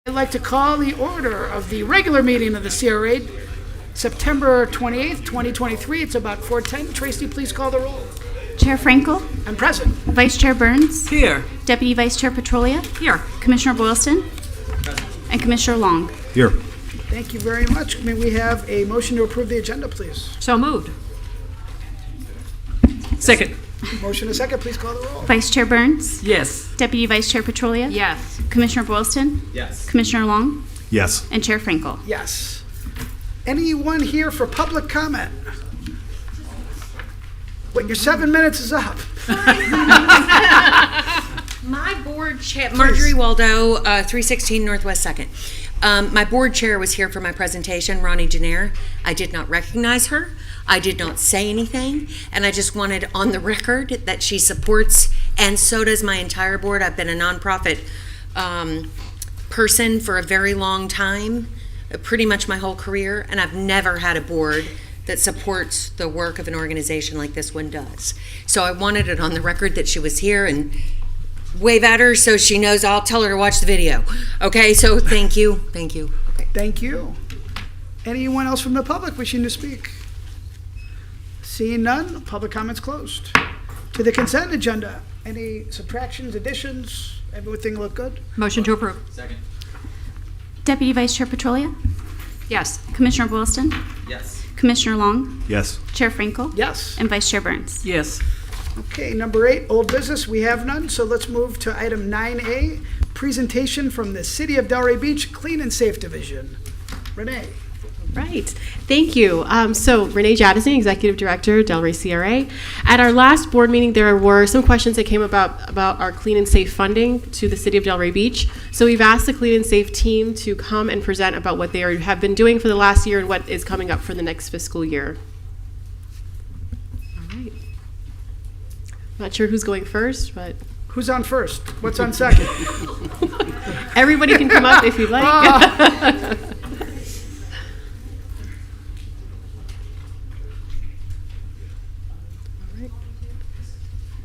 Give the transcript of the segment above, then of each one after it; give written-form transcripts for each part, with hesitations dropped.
I'd like to call the order of the regular meeting of the CRA, September 28th, 2023. It's about 4:10. Tracy, please call the roll. Chair Frankel. I'm present. Vice Chair Burns. Here. Deputy Vice Chair Petrolia. Here. Commissioner Boylston. And Commissioner Long. Here. Thank you very much. May we have a motion to approve the agenda, please? So moved. Second. Motion a second. Please call the roll. Vice Chair Burns. Yes. Deputy Vice Chair Petrolia. Yes. Commissioner Boylston. Yes. Commissioner Long. Yes. And Chair Frankel. Yes. Anyone here for public comment? Wait, your 7 minutes is up. My board chair, Marjorie Waldo, 316 Northwest 2nd. My board chair was here for my presentation, Ronnie Jenner. I did not recognize her. I did not say anything, and I just wanted on the record that she supports, and so does my entire board. I've been a nonprofit person for a very long time, pretty much my whole career, and I've never had a board that supports the work of an organization like this one does. So I wanted it on the record that she was here, and wave at her so she knows I'll tell her to watch the video. Okay, so thank you. Thank you. Okay. Thank you. Anyone else from the public wishing to speak? Seeing none, public comments closed. To the consent agenda, any subtractions, additions? Everything look good? Motion to approve. Second. Deputy Vice Chair Petrolia. Yes. Commissioner Boylston. Yes. Commissioner Long. Yes. Chair Frankel. Yes. And Vice Chair Burns. Yes. Okay, number 8, old business, we have none, so let's move to item 9A, presentation from the City of Delray Beach Clean and Safe Division. Renee. Right. Thank you. So Renee Jadison, Executive Director, Delray CRA. At our last board meeting, there were some questions that came about our clean and safe funding to the City of Delray Beach. So we've asked the clean and safe team to come and present about what they have been doing for the last year and what is coming up for the next fiscal year. All right. Not sure who's going first, but Who's on first? What's on second? everybody can come up if you'd like.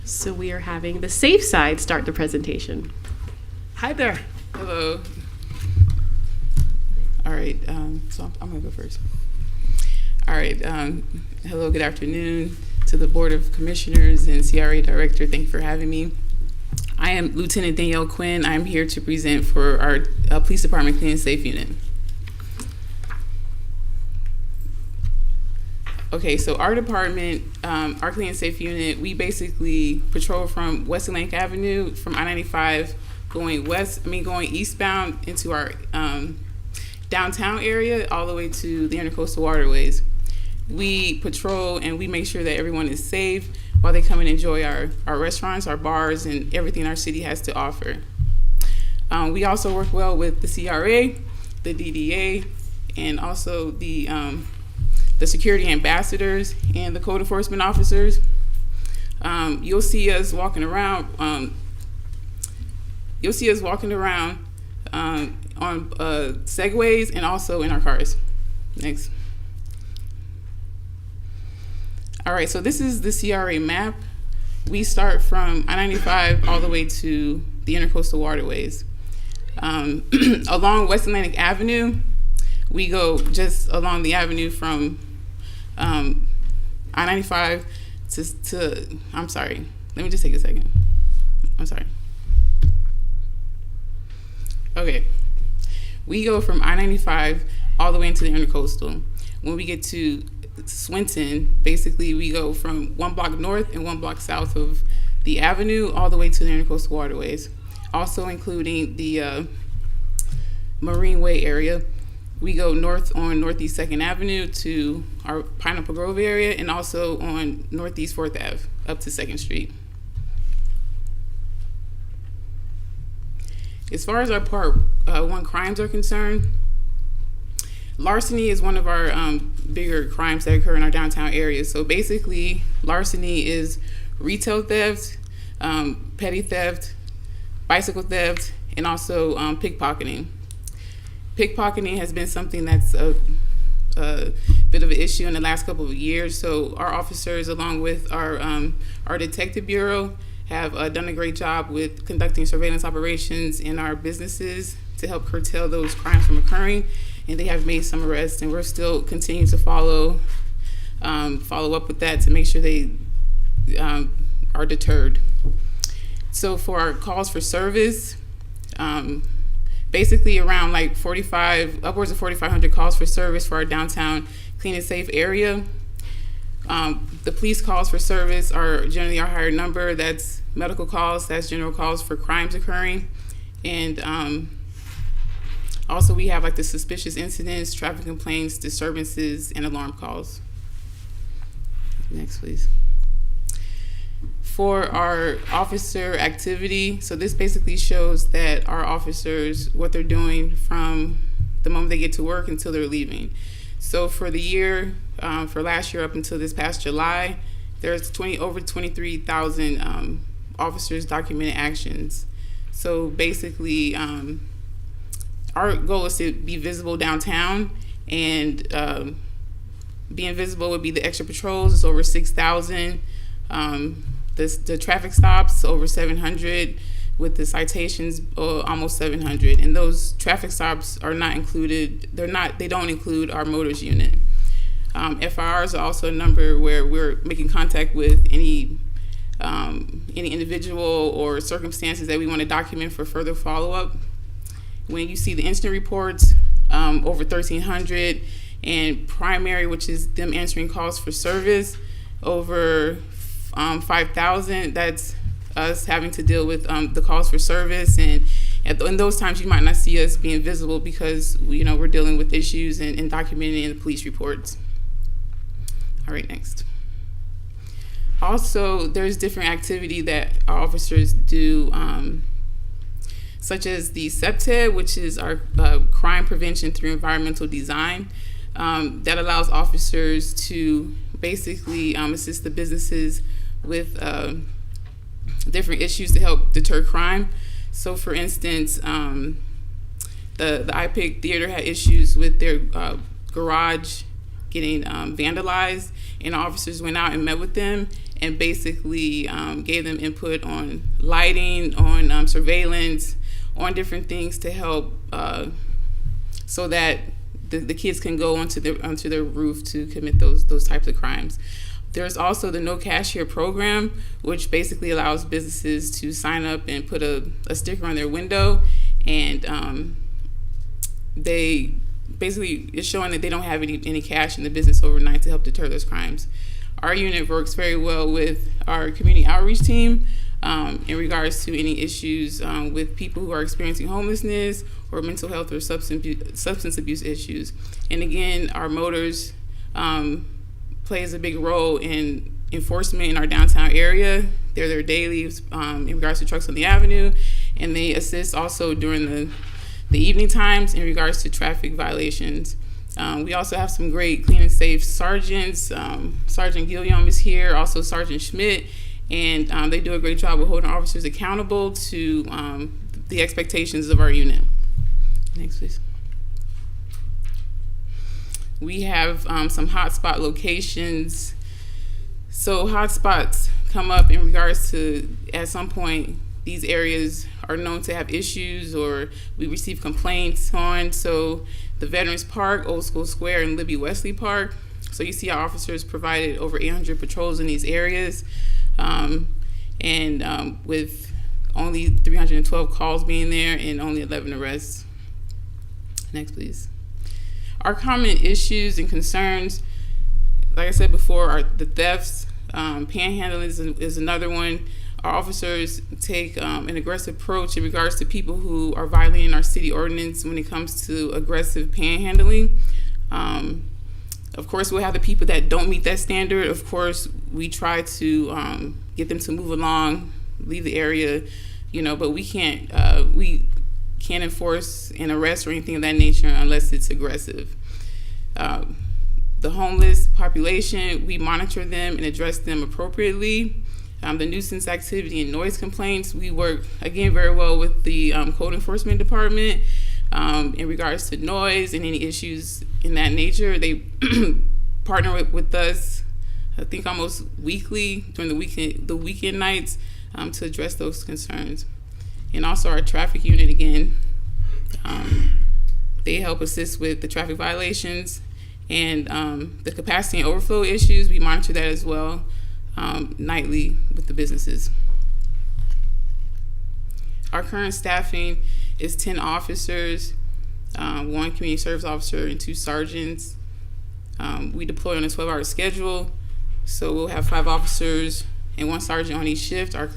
So we are having the safe side start the presentation. Hi there. Hello. All right, so I'm gonna go first. All right, hello, good afternoon to the Board of Commissioners and CRA Director. Thank you for having me. I am Lieutenant Danielle Quinn. I'm here to present for our Police Department Clean and Safe Unit. Okay, so our department, our Clean and Safe Unit, we basically patrol from West Atlantic Avenue from I-95 going eastbound into our downtown area all the way to the Intercoastal Waterways. We patrol and we make sure that everyone is safe while they come and enjoy our restaurants, our bars, and everything our city has to offer. We also work well with the CRA, the DDA, and also the security ambassadors and the code enforcement officers. You'll see us walking around. On segways and also in our cars. Next. All right, so this is the CRA map. We start from I-95 all the way to the Intercoastal Waterways. Along West Atlantic Avenue, we go just along the avenue from I-95 to, I'm sorry, let me just take a second. I'm sorry. Okay, we go from I-95 all the way into the Intercoastal. When we get to Swinton, basically we go from 1 block north and 1 block south of the avenue all the way to the Intercoastal Waterways, also including the Marine Way area. We go north on Northeast 2nd Avenue to our Pineapple Grove area, and also on Northeast 4th Ave up to 2nd Street. As far as our Part 1 crimes are concerned, larceny is one of our bigger crimes that occur in our downtown area. So basically, larceny is retail theft, petty theft, bicycle theft, and also pickpocketing. Pickpocketing has been something that's a bit of an issue in the last couple of years. So our officers, along with our detective bureau, have done a great job with conducting surveillance operations in our businesses to help curtail those crimes from occurring, and they have made some arrests, and we're still continuing to follow up with that to make sure they are deterred. So for our calls for service, basically around like upwards of 4,500 calls for service for our downtown clean and safe area. The police calls for service are generally our higher number. That's medical calls, that's general calls for crimes occurring. And also we have like the suspicious incidents, traffic complaints, disturbances, and alarm calls. Next, please. For our officer activity, so this basically shows that our officers, what they're doing from the moment they get to work until they're leaving. So for the year, for last year up until this past July, there's over 23,000 officers documented actions. So basically, our goal is to be visible downtown, and being visible would be the extra patrols. It's over 6,000. The traffic stops over 700, with the citations almost 700. And those traffic stops are not included. They don't include our motors unit. FIRs are also a number where we're making contact with any individual or circumstances that we want to document for further follow-up. When you see the incident reports, over 1,300, and primary, which is them answering calls for service, over 5,000. That's us having to deal with the calls for service, and in those times you might not see us being visible because we're dealing with issues and documenting in the police reports. All right, next. Also, there's different activity that our officers do, such as the CEPTED, which is our crime prevention through environmental design. That allows officers to basically assist the businesses with different issues to help deter crime. So for instance, the IPIC Theater had issues with their garage getting vandalized, and officers went out and met with them and basically gave them input on lighting, on surveillance, on different things to help so that the kids can go onto their roof to commit those types of crimes. There's also the No Cashier program, which basically allows businesses to sign up and put a sticker on their window, and they basically it's showing that they don't have any cash in the business overnight to help deter those crimes. Our unit works very well with our community outreach team in regards to any issues with people who are experiencing homelessness or mental health or substance abuse issues. And again, our motors plays a big role in enforcement in our downtown area. They're there daily in regards to trucks on the avenue, and they assist also during the evening times in regards to traffic violations. We also have some great clean and safe sergeants. Sergeant Guillaume is here, also Sergeant Schmidt, and they do a great job of holding officers accountable to the expectations of our unit. Next, please. We have some hotspot locations. So hotspots come up in regards to, at some point, these areas are known to have issues or we receive complaints on. So the Veterans Park, Old School Square, and Libby Wesley Park. So you see our officers provided over 800 patrols in these areas, and with only 312 calls being there and only 11 arrests. Next, please. Our common issues and concerns, like I said before, are the thefts. Panhandling is another one. Our officers take an aggressive approach in regards to people who are violating our city ordinance when it comes to aggressive panhandling. Of course, we'll have the people that don't meet that standard. Of course, we try to get them to move along, leave the area, but we can't enforce an arrest or anything of that nature unless it's aggressive. The homeless population, we monitor them and address them appropriately. The nuisance activity and noise complaints, we work, again, very well with the code enforcement department in regards to noise and any issues in that nature. They partner with us, I think, almost weekly during the weekend nights to address those concerns. And also our traffic unit, again, They help assist with the traffic violations and the capacity and overflow issues. We monitor that as well nightly with the businesses. Our current staffing is 10 officers, 1 community service officer, and 2 sergeants. We deploy on a 12-hour schedule, so we'll have 5 officers and 1 sergeant on each shift. Our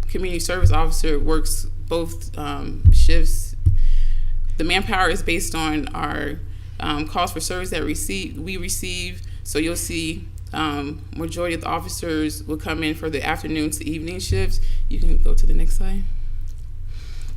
community service officer works both shifts. The manpower is based on our calls for service that we receive. So you'll see majority of the officers will come in for the afternoon to evening shifts. You can go to the next slide.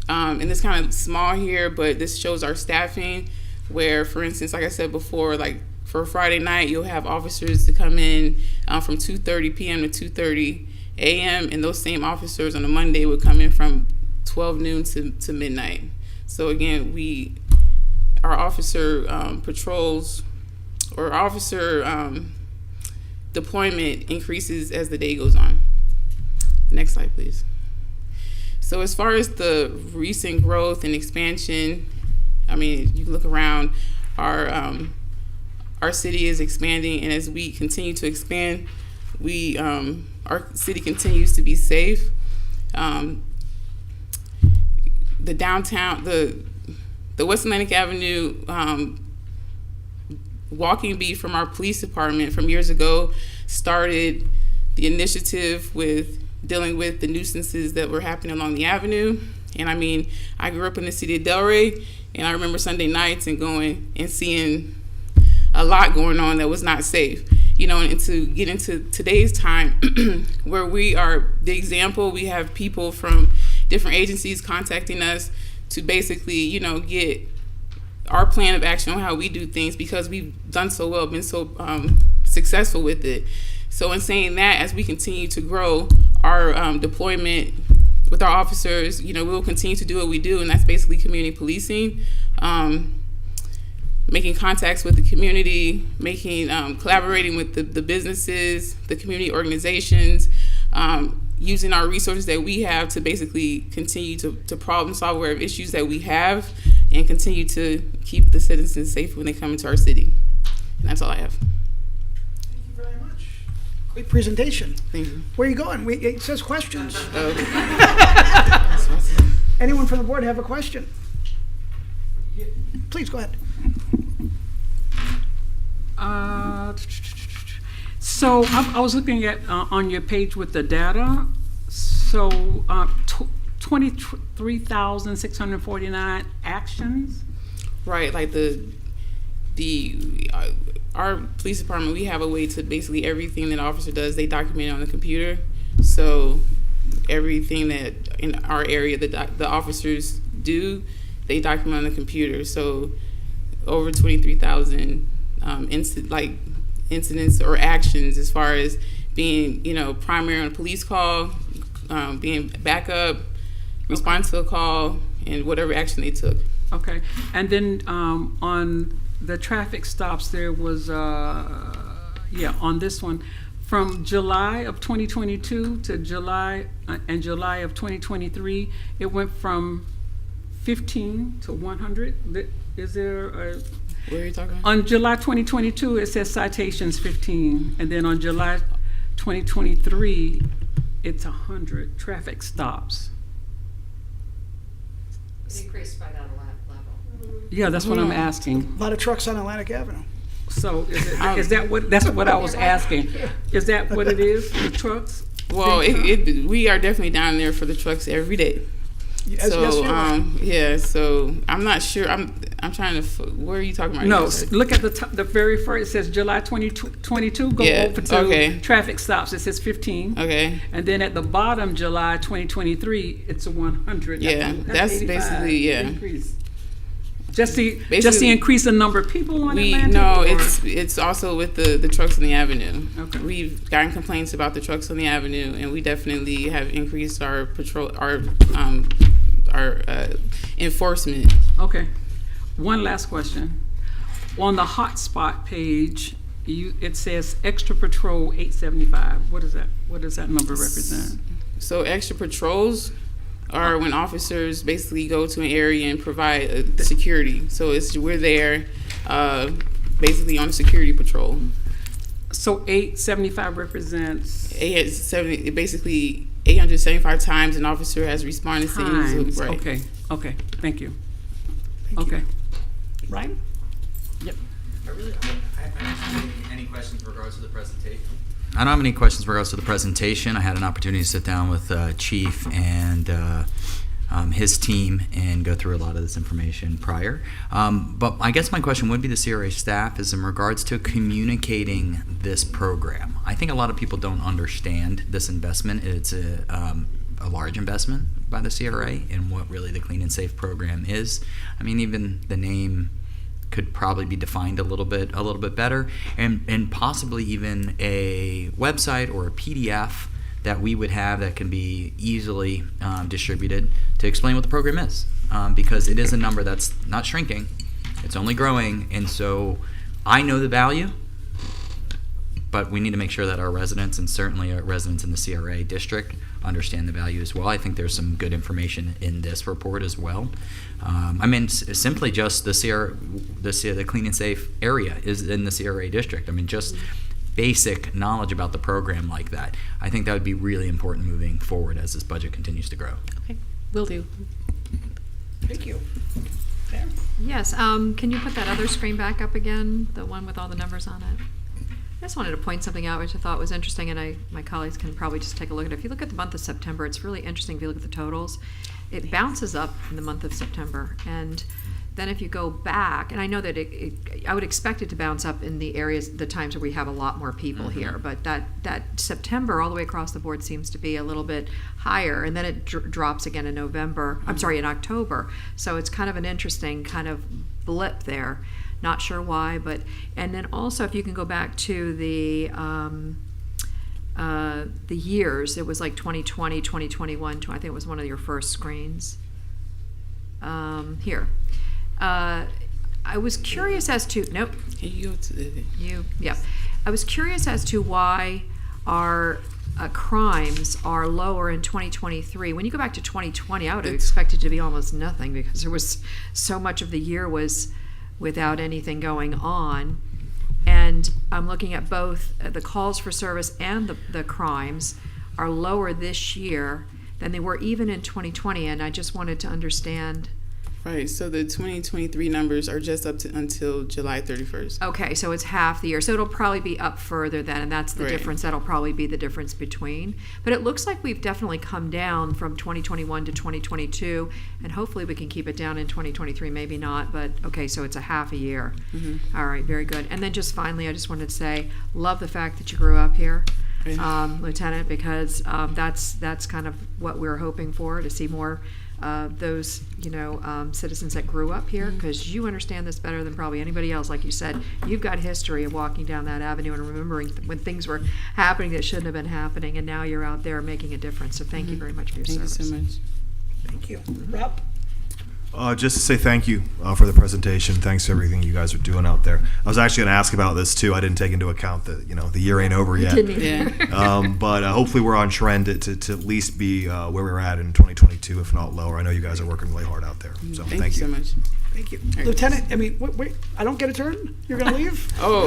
And this kind of small here, but this shows our staffing where, for instance, like I said before, like for Friday night, you'll have officers to come in from 2:30 p.m. to 2:30 a.m. And those same officers on a Monday would come in from 12 noon to midnight. So again, our officer patrols or officer deployment increases as the day goes on. Next slide, please. So as far as the recent growth and expansion, I mean, you can look around, our city is expanding, and as we continue to expand, our city continues to be safe. The downtown, the West Atlantic Avenue walking beat from our police department from years ago started the initiative with dealing with the nuisances that were happening along the avenue. And I mean, I grew up in the city of Delray, and I remember Sunday nights and going and seeing a lot going on that was not safe. You know, and to get into today's time where we are the example, we have people from different agencies contacting us to basically, you know, get our plan of action on how we do things because we've done so well, been so successful with it. So in saying that, as we continue to grow our deployment with our officers, you know, we'll continue to do what we do, and that's basically community policing, making contacts with the community, collaborating with the businesses, the community organizations, using our resources that we have to basically continue to problem solve whatever issues that we have and continue to keep the citizens safe when they come into our city. And that's all I have. Thank you very much. Great presentation. Thank you. Where are you going? It says questions. Anyone from the board have a question? Please go ahead. So I was looking at on your page with the data. So 23,649 actions. Right, like our police department, we have a way to basically everything that an officer does, they document it on the computer. So everything that in our area the officers do, they document on the computer. So over 23,000 incidents or actions as far as being, you know, primary on a police call, being backup, respond to a call, and whatever action they took. Okay, and then on the traffic stops, there was, on this one, from July of 2022 to July of 2023, it went from 15 to 100. Is there a... Where are you talking about? On July 2022, it says citations 15, and then on July 2023, it's 100 traffic stops. It increased by that level. Yeah, that's what I'm asking. A lot of trucks on Atlantic Avenue. So is that what, that's what I was asking. Is that what it is, the trucks? Well, we are definitely down there for the trucks every day. Yes, So, yes, you are. yeah, so I'm not sure. I'm trying to, where are you talking about? No, look at the very first, it says July 2022, go Yeah, over to okay. traffic stops, it says 15. Okay. And then at the bottom, July 2023, it's a 100. Yeah, that's 85 basically, yeah. increase. Just the Basically, increase in number of people on Atlantic? No, or- it's also with the trucks on the avenue. Okay. We've gotten complaints about the trucks on the avenue, and we definitely have increased our patrol, our enforcement. Okay. One last question. On the hotspot page, it says extra patrol 875. What is that? What does that number represent? So extra patrols, or when officers basically go to an area and provide security. So we're there basically on a security patrol. So 875 represents Basically 875 times an officer has responded to times. right. Okay, thank you. Thank you. Okay. Ryan? Yep. I don't have any questions in regards to the presentation. I don't have any questions in regards to the presentation. I had an opportunity to sit down with Chief and his team and go through a lot of this information prior. But I guess my question would be to CRA staff is in regards to communicating this program. I think a lot of people don't understand this investment. It's a large investment by the CRA in what really the Clean and Safe program is. I mean, even the name could probably be defined a little bit better, and possibly even a website or a PDF that we would have that can be easily distributed to explain what the program is, because it is a number that's not shrinking, it's only growing, and so I know the value, but we need to make sure that our residents, and certainly our residents in the CRA district, understand the value as well. I think there's some good information in this report as well. I mean, simply just the Clean and Safe area is in the CRA district. I mean, just basic knowledge about the program like that. I think that would be really important moving forward as this budget continues to grow. Okay, will do. Thank you. Pam? Yes, can you put that other screen back up again, the one with all the numbers on it? I just wanted to point something out which I thought was interesting, and my colleagues can probably just take a look at it. If you look at the month of September, it's really interesting if you look at the totals. It bounces up in the month of September, and then if you go back, and I know that I would expect it to bounce up in the areas, the times where we have a lot more people here, but that September all the way across the board seems to be a little bit higher, and then it drops again in in October. So it's kind of an interesting kind of blip there. Not sure why, but, and then also if you can go back to the years, it was like 2020, 2021, I think it was one of your first screens. Here. I was curious as to, nope. Can you go to the... Yeah. I was curious as to why our crimes are lower in 2023. When you go back to 2020, I would have expected to be almost nothing because there was so much of the year was without anything going on. And I'm looking at both the calls for service and the crimes are lower this year than they were even in 2020. And I just wanted to understand. Right, so the 2023 numbers are just up to until July 31st. Okay, so it's half the year. So it'll probably be up further then, and that's the Right. difference. That'll probably be the difference between. But it looks like we've definitely come down from 2021 to 2022, and hopefully we can keep it down in 2023, maybe not, but okay, so it's a half a year. Mm-hmm. All right, very good. And then just finally, I just wanted to say, love the fact that you grew up here, Lieutenant, because that's kind of what we're hoping for, to see more those citizens that grew up here, because you understand this better than probably anybody else. Like you said, you've got history of walking down that avenue and remembering when things were happening that shouldn't have been happening, and now you're out there making a difference. So thank you very much for your service. Thank you so much. Thank you. Rob? Just to say thank you for the presentation. Thanks for everything you guys are doing out there. I was actually going to ask about this too. I didn't take into account that the year ain't over yet. But hopefully we're on trend to at least be where we're at in 2022, if not lower. I know you guys are working really hard out there. So Thank you so much. Thank you. Lieutenant, I mean, wait, I don't get a turn? You're going to leave? Oh,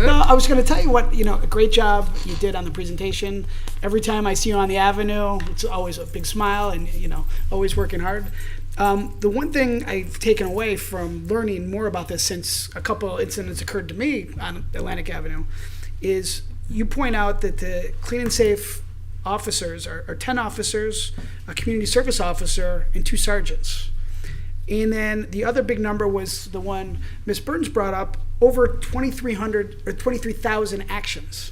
No, I was going to tell you what, a great job you did on the presentation. Every time I see you on the avenue, it's always a big smile and, always working hard. The one thing I've taken away from learning more about this, since a couple incidents occurred to me on Atlantic Avenue, is you point out that the Clean and Safe officers are 10 officers, a community service officer, and 2 sergeants. And then the other big number was the one Ms. Burns brought up, over 2,300 or 23,000 actions.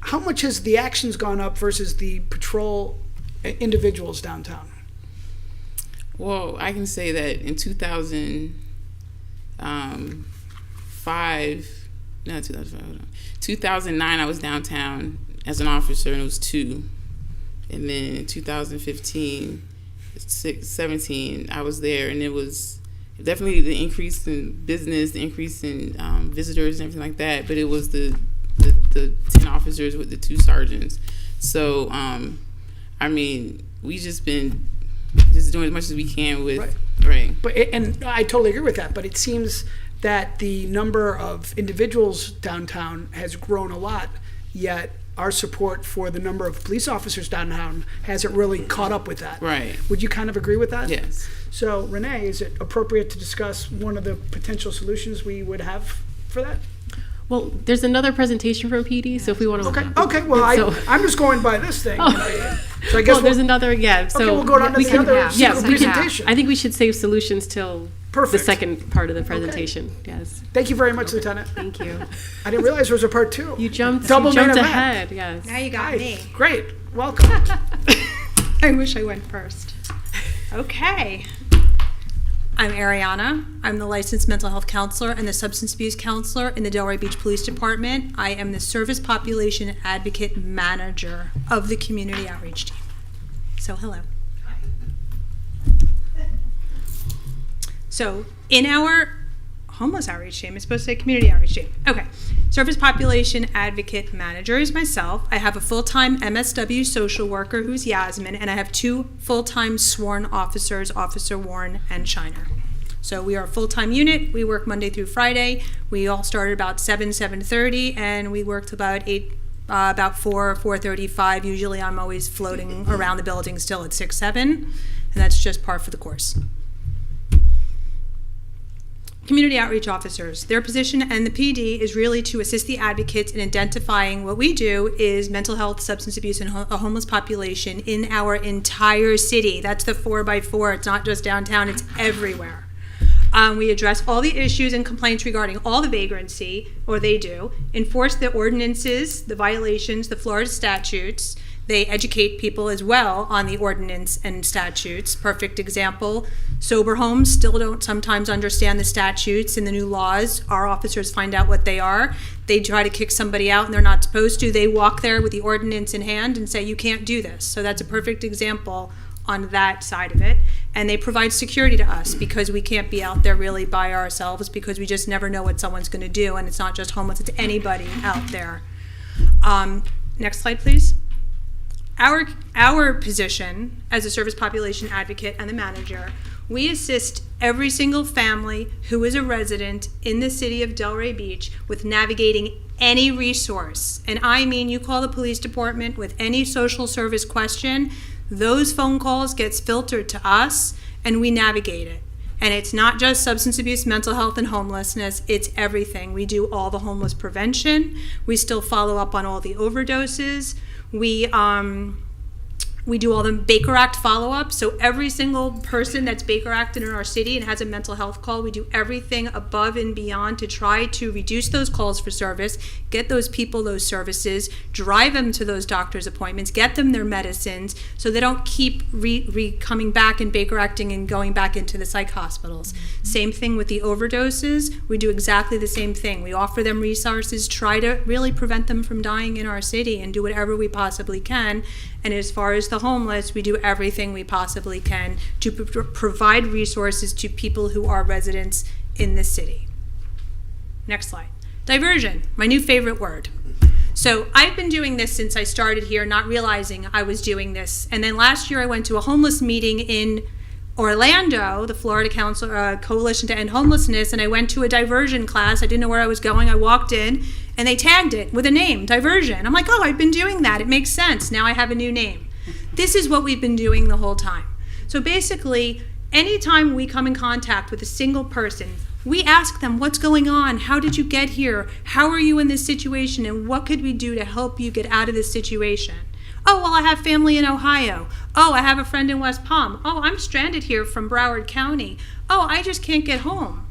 How much has the actions gone up versus the patrol individuals downtown? Well, I can say that in 2009, I was downtown as an officer, and it was 2. And then in 2015, 17, I was there, and it was definitely the increase in business, the increase in visitors and everything like that, but it was the 10 officers with the 2 sergeants. So I mean, we just been just doing as much as we can with, Right. right. But and I totally agree with that. But it seems that the number of individuals downtown has grown a lot, yet our support for the number of police officers downtown hasn't really caught up with that. Right. Would you kind of agree with that? Yes. So, Renee, is it appropriate to discuss one of the potential solutions we would have for that? Well, there's another presentation from PD, so if we want to. Okay. Well, So- I'm just going by this thing. Oh. So I guess Well, there's another, yeah, so. okay, we'll go down to we the can- other yeah, secret second half. presentation. I think we should save solutions till the Perfect. second part of the presentation, yes. Thank you very much, Lieutenant. Thank you. I didn't realize there was a part two. You jumped Double main event. ahead, yes. Now you got Hi. me. Great. Welcome. I wish I went first. Okay. I'm Ariana. I'm the licensed mental health counselor and the substance abuse counselor in the Delray Beach Police Department. I am the service population advocate manager of the community outreach team. So hello. So in our homeless outreach team, it's supposed to say community outreach team. Okay. Service population advocate manager is myself. I have a full-time MSW social worker who's Yasmin, and I have 2 full-time sworn officers, Officer Warren and Shiner. So we are a full-time unit. We work Monday through Friday. We all started about 7:30, and we worked about 4:35. Usually I'm always floating around the building still at 6, 7, and that's just par for the course. Community outreach officers, their position and the PD is really to assist the advocates in identifying what we do is mental health, substance abuse, and a homeless population in our entire city. That's the 4x4. It's not just downtown, it's everywhere. We address all the issues and complaints regarding all the vagrancy, or they do, enforce the ordinances, the violations, the Florida statutes. They educate people as well on the ordinance and statutes. Perfect example, sober homes still don't sometimes understand the statutes and the new laws. Our officers find out what they are. They try to kick somebody out and they're not supposed to. They walk there with the ordinance in hand and say, you can't do this. So that's a perfect example on that side of it. And they provide security to us because we can't be out there really by ourselves because we just never know what someone's going to do. And it's not just homeless, it's anybody out there. Next slide, please. Our position as a service population advocate and the manager, we assist every single family who is a resident in the city of Delray Beach with navigating any resource. And I mean, you call the police department with any social service question, those phone calls gets filtered to us and we navigate it. And it's not just substance abuse, mental health, and homelessness, it's everything. We do all the homeless prevention. We still follow up on all the overdoses. We do all the Baker Act follow-ups. So every single person that's Baker Acted in our city and has a mental health call, we do everything above and beyond to try to reduce those calls for service, get those people those services, drive them to those doctor's appointments, get them their medicines so they don't keep coming back and Baker Acting and going back into the psych hospitals. Same thing with the overdoses. We do exactly the same thing. We offer them resources, try to really prevent them from dying in our city and do whatever we possibly can. And as far as the homeless, we do everything we possibly can to provide resources to people who are residents in the city. Next slide. Diversion, my new favorite word. So I've been doing this since I started here, not realizing I was doing this. And then last year I went to a homeless meeting in Orlando, the Florida Council Coalition to End Homelessness, and I went to a diversion class. I didn't know where I was going. I walked in, and they tagged it with a name, diversion. I'm like, oh, I've been doing that. It makes sense. Now I have a new name. This is what we've been doing the whole time. So basically, anytime we come in contact with a single person, we ask them, what's going on? How did you get here? How are you in this situation? And what could we do to help you get out of this situation? Oh, well, I have family in Ohio. Oh, I have a friend in West Palm. Oh, I'm stranded here from Broward County. Oh, I just can't get home.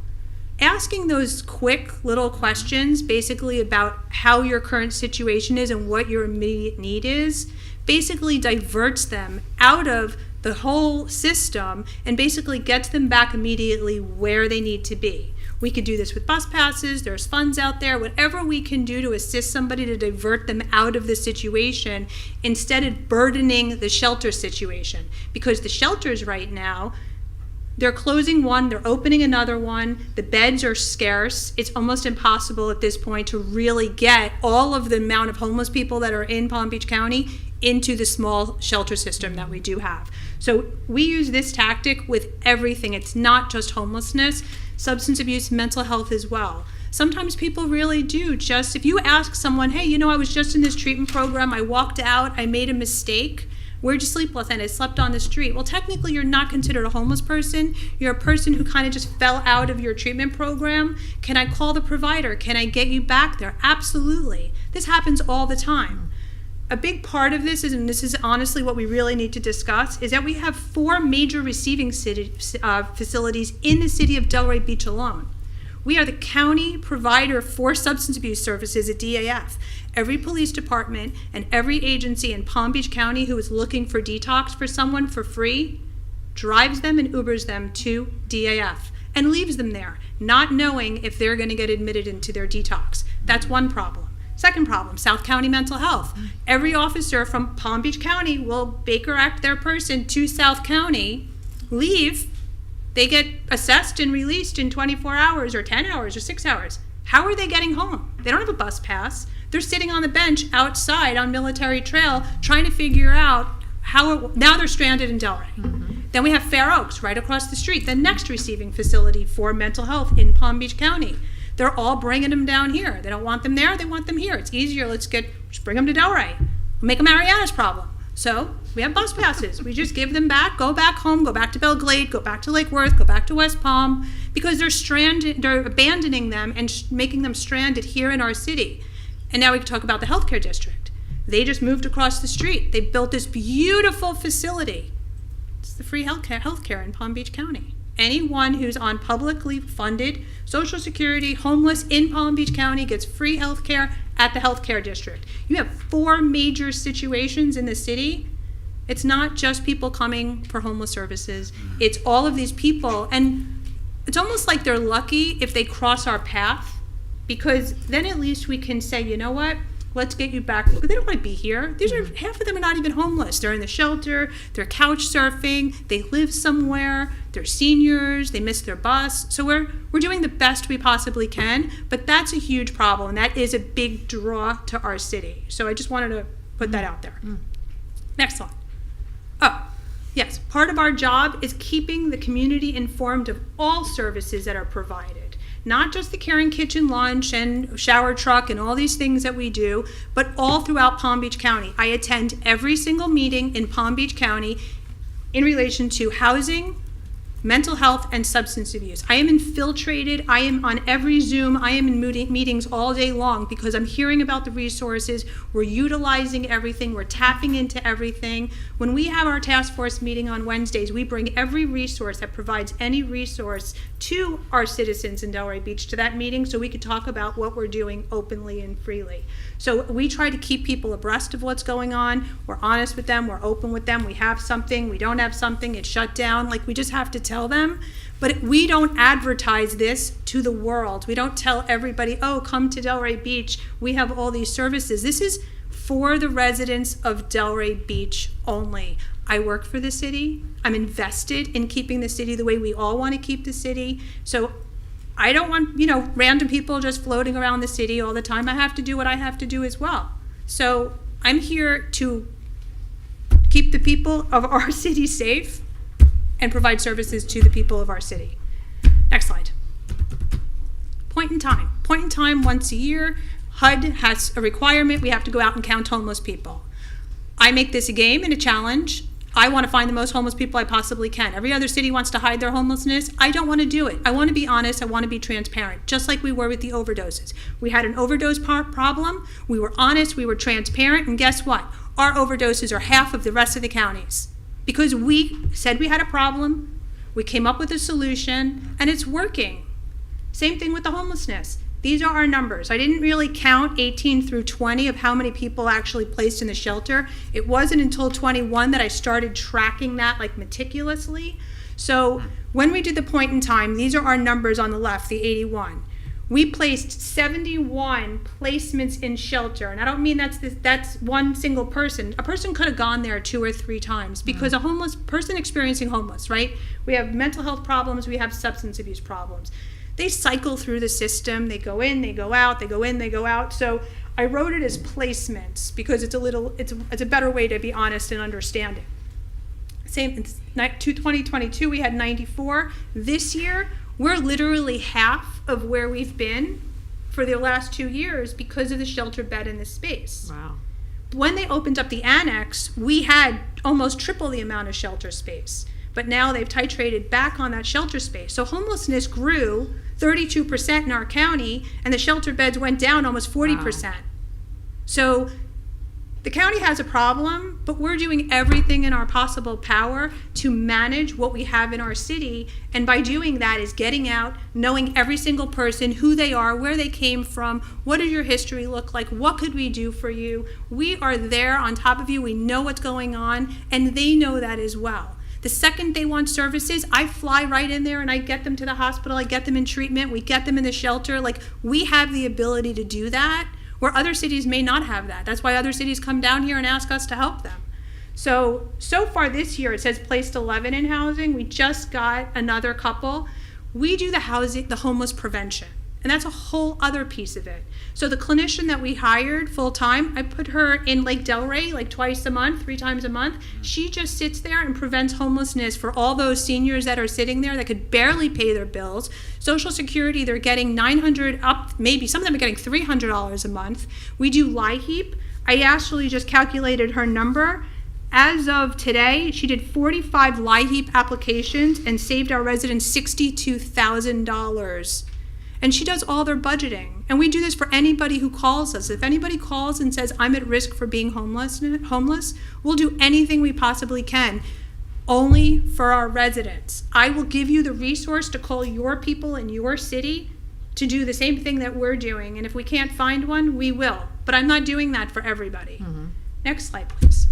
Asking those quick little questions basically about how your current situation is and what your immediate need is basically diverts them out of the whole system and basically gets them back immediately where they need to be. We could do this with bus passes, there's funds out there, whatever we can do to assist somebody to divert them out of the situation instead of burdening the shelter situation. Because the shelters right now, they're closing one, they're opening another one, the beds are scarce. It's almost impossible at this point to really get all of the amount of homeless people that are in Palm Beach County into the small shelter system that we do have. So we use this tactic with everything. It's not just homelessness, substance abuse, mental health as well. Sometimes people really do just, if you ask someone, hey, you know, I was just in this treatment program, I walked out, I made a mistake, where'd you sleep last night? I slept on the street. Well, technically, you're not considered a homeless person. You're a person who kind of just fell out of your treatment program. Can I call the provider? Can I get you back there? Absolutely. This happens all the time. A big part of this is, and this is honestly what we really need to discuss, is that we have 4 major receiving facilities in the city of Delray Beach alone. We are the county provider for substance abuse services at DAF. Every police department and every agency in Palm Beach County who is looking for detox for someone for free drives them and Ubers them to DAF and leaves them there, not knowing if they're going to get admitted into their detox. That's one problem. Second problem, South County Mental Health. Every officer from Palm Beach County will Baker Act their person to South County, leave. They get assessed and released in 24 hours or 10 hours or 6 hours. How are they getting home? They don't have a bus pass. They're sitting on the bench outside on Military Trail trying to figure out now they're stranded in Delray. Then we have Fair Oaks right across the street, the next receiving facility for mental health in Palm Beach County. They're all bringing them down here. They don't want them there, they want them here. It's easier, just bring them to Delray. Make a Mariana's problem. So we have bus passes. We just give them back, go back home, go back to Belle Glade, go back to Lake Worth, go back to West Palm, because they're abandoning them and making them stranded here in our city. And now we can talk about the healthcare district. They just moved across the street. They built this beautiful facility. It's the free healthcare in Palm Beach County. Anyone who's on publicly funded Social Security, homeless in Palm Beach County gets free healthcare at the healthcare district. You have 4 major situations in the city. It's not just people coming for homeless services. It's all of these people. And it's almost like they're lucky if they cross our path, because then at least we can say, you know what? Let's get you back. They don't want to be here. Half of them are not even homeless. They're in the shelter. They're couch surfing. They live somewhere. They're seniors. They missed their bus. So we're doing the best we possibly can, but that's a huge problem. And that is a big draw to our city. So I just wanted to put that out there. Next slide. Oh, yes. Part of our job is keeping the community informed of all services that are provided. Not just the Caring Kitchen lunch and shower truck and all these things that we do, but all throughout Palm Beach County. I attend every single meeting in Palm Beach County in relation to housing, mental health, and substance abuse. I am infiltrated. I am on every Zoom. I am in meetings all day long because I'm hearing about the resources. We're utilizing everything. We're tapping into everything. When we have our task force meeting on Wednesdays, we bring every resource that provides any resource to our citizens in Delray Beach to that meeting so we could talk about what we're doing openly and freely. So we try to keep people abreast of what's going on. We're honest with them. We're open with them. We have something. We don't have something. It's shut down. Like, we just have to tell them. But we don't advertise this to the world. We don't tell everybody, oh, come to Delray Beach. We have all these services. This is for the residents of Delray Beach only. I work for the city. I'm invested in keeping the city the way we all want to keep the city. So I don't want, random people just floating around the city all the time. I have to do what I have to do as well. So I'm here to keep the people of our city safe and provide services to the people of our city. Next slide. Point in time. Point in time once a year. HUD has a requirement. We have to go out and count homeless people. I make this a game and a challenge. I want to find the most homeless people I possibly can. Every other city wants to hide their homelessness. I don't want to do it. I want to be honest. I want to be transparent, just like we were with the overdoses. We had an overdose problem. We were honest. We were transparent. And guess what? Our overdoses are half of the rest of the counties because we said we had a problem. We came up with a solution, and it's working. Same thing with the homelessness. These are our numbers. I didn't really count 18 through 20 of how many people actually placed in the shelter. It wasn't until 21 that I started tracking that meticulously. So when we did the point in time, these are our numbers on the left, the 81. We placed 71 placements in shelter. And I don't mean that's one single person. A person could have gone there 2 or 3 times because a homeless person experiencing homeless, right? We have mental health problems. We have substance abuse problems. They cycle through the system. They go in, they go out, they go in, they go out. So I wrote it as placements because it's a better way to be honest and understanding. Same in 2022, we had 94. This year, we're literally half of where we've been for the last 2 years because of the shelter bed in this space. Wow. When they opened up the annex, we had almost triple the amount of shelter space. But now they've titrated back on that shelter space. So homelessness grew 32% in our county, and the shelter beds went down almost 40%. Wow. So the county has a problem, but we're doing everything in our possible power to manage what we have in our city. And by doing that is getting out, knowing every single person, who they are, where they came from, what does your history look like, what could we do for you? We are there on top of you. We know what's going on, and they know that as well. The second they want services, I fly right in there and I get them to the hospital, I get them in treatment, we get them in the shelter. Like, we have the ability to do that, where other cities may not have that. That's why other cities come down here and ask us to help them. So far this year, it says placed 11 in housing. We just got another couple. We do the homeless prevention, and that's a whole other piece of it. So the clinician that we hired full-time, I put her in Lake Delray like twice a month, 3 times a month. She just sits there and prevents homelessness for all those seniors that are sitting there that could barely pay their bills. Social Security, they're getting $900 up, maybe some of them are getting $300 a month. We do LIHEAP. I actually just calculated her number. As of today, she did 45 LIHEAP applications and saved our residents $62,000. And she does all their budgeting. And we do this for anybody who calls us. If anybody calls and says, I'm at risk for being homeless, we'll do anything we possibly can, only for our residents. I will give you the resource to call your people in your city to do the same thing that we're doing. And if we can't find one, we will. But I'm not doing that for everybody. Mm-hmm. Next slide, please.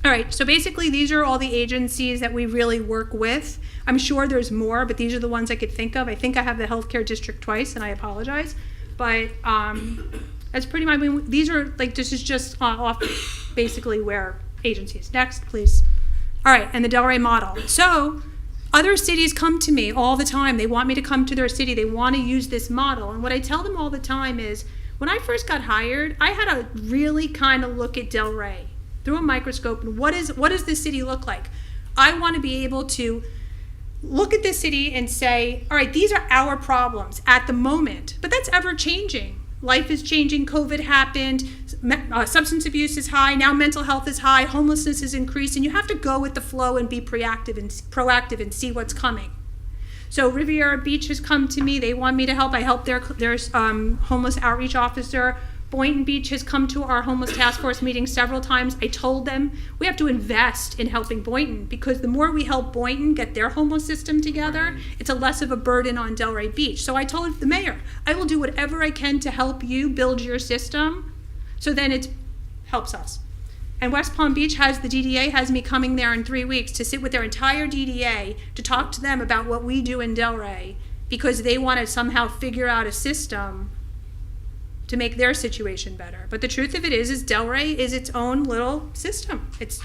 All right, so basically these are all the agencies that we really work with. I'm sure there's more, but these are the ones I could think of. I think I have the healthcare district twice, and I apologize. But that's pretty much, these are like, this is just off basically where agencies. Next, please. All right, and the Delray model. So other cities come to me all the time. They want me to come to their city. They want to use this model. And what I tell them all the time is, when I first got hired, I had to really kind of look at Delray through a microscope, and what does this city look like? I want to be able to look at this city and say, all right, these are our problems at the moment, but that's ever changing. Life is changing, COVID happened, substance abuse is high, now mental health is high, homelessness is increased, and you have to go with the flow and be proactive and see what's coming. So Riviera Beach has come to me, they want me to help. I help their homeless outreach officer. Boynton Beach has come to our homeless task force meeting several times. I told them we have to invest in helping Boynton, because the more we help Boynton get their homeless system together, it's a less of a burden on Delray Beach. So I told the mayor, I will do whatever I can to help you build your system, so then it helps us. And West Palm Beach has, the DDA has me coming there in 3 weeks to sit with their entire DDA to talk to them about what we do in Delray, because they want to somehow figure out a system to make their situation better. But the truth of it is Delray is its own little system. It's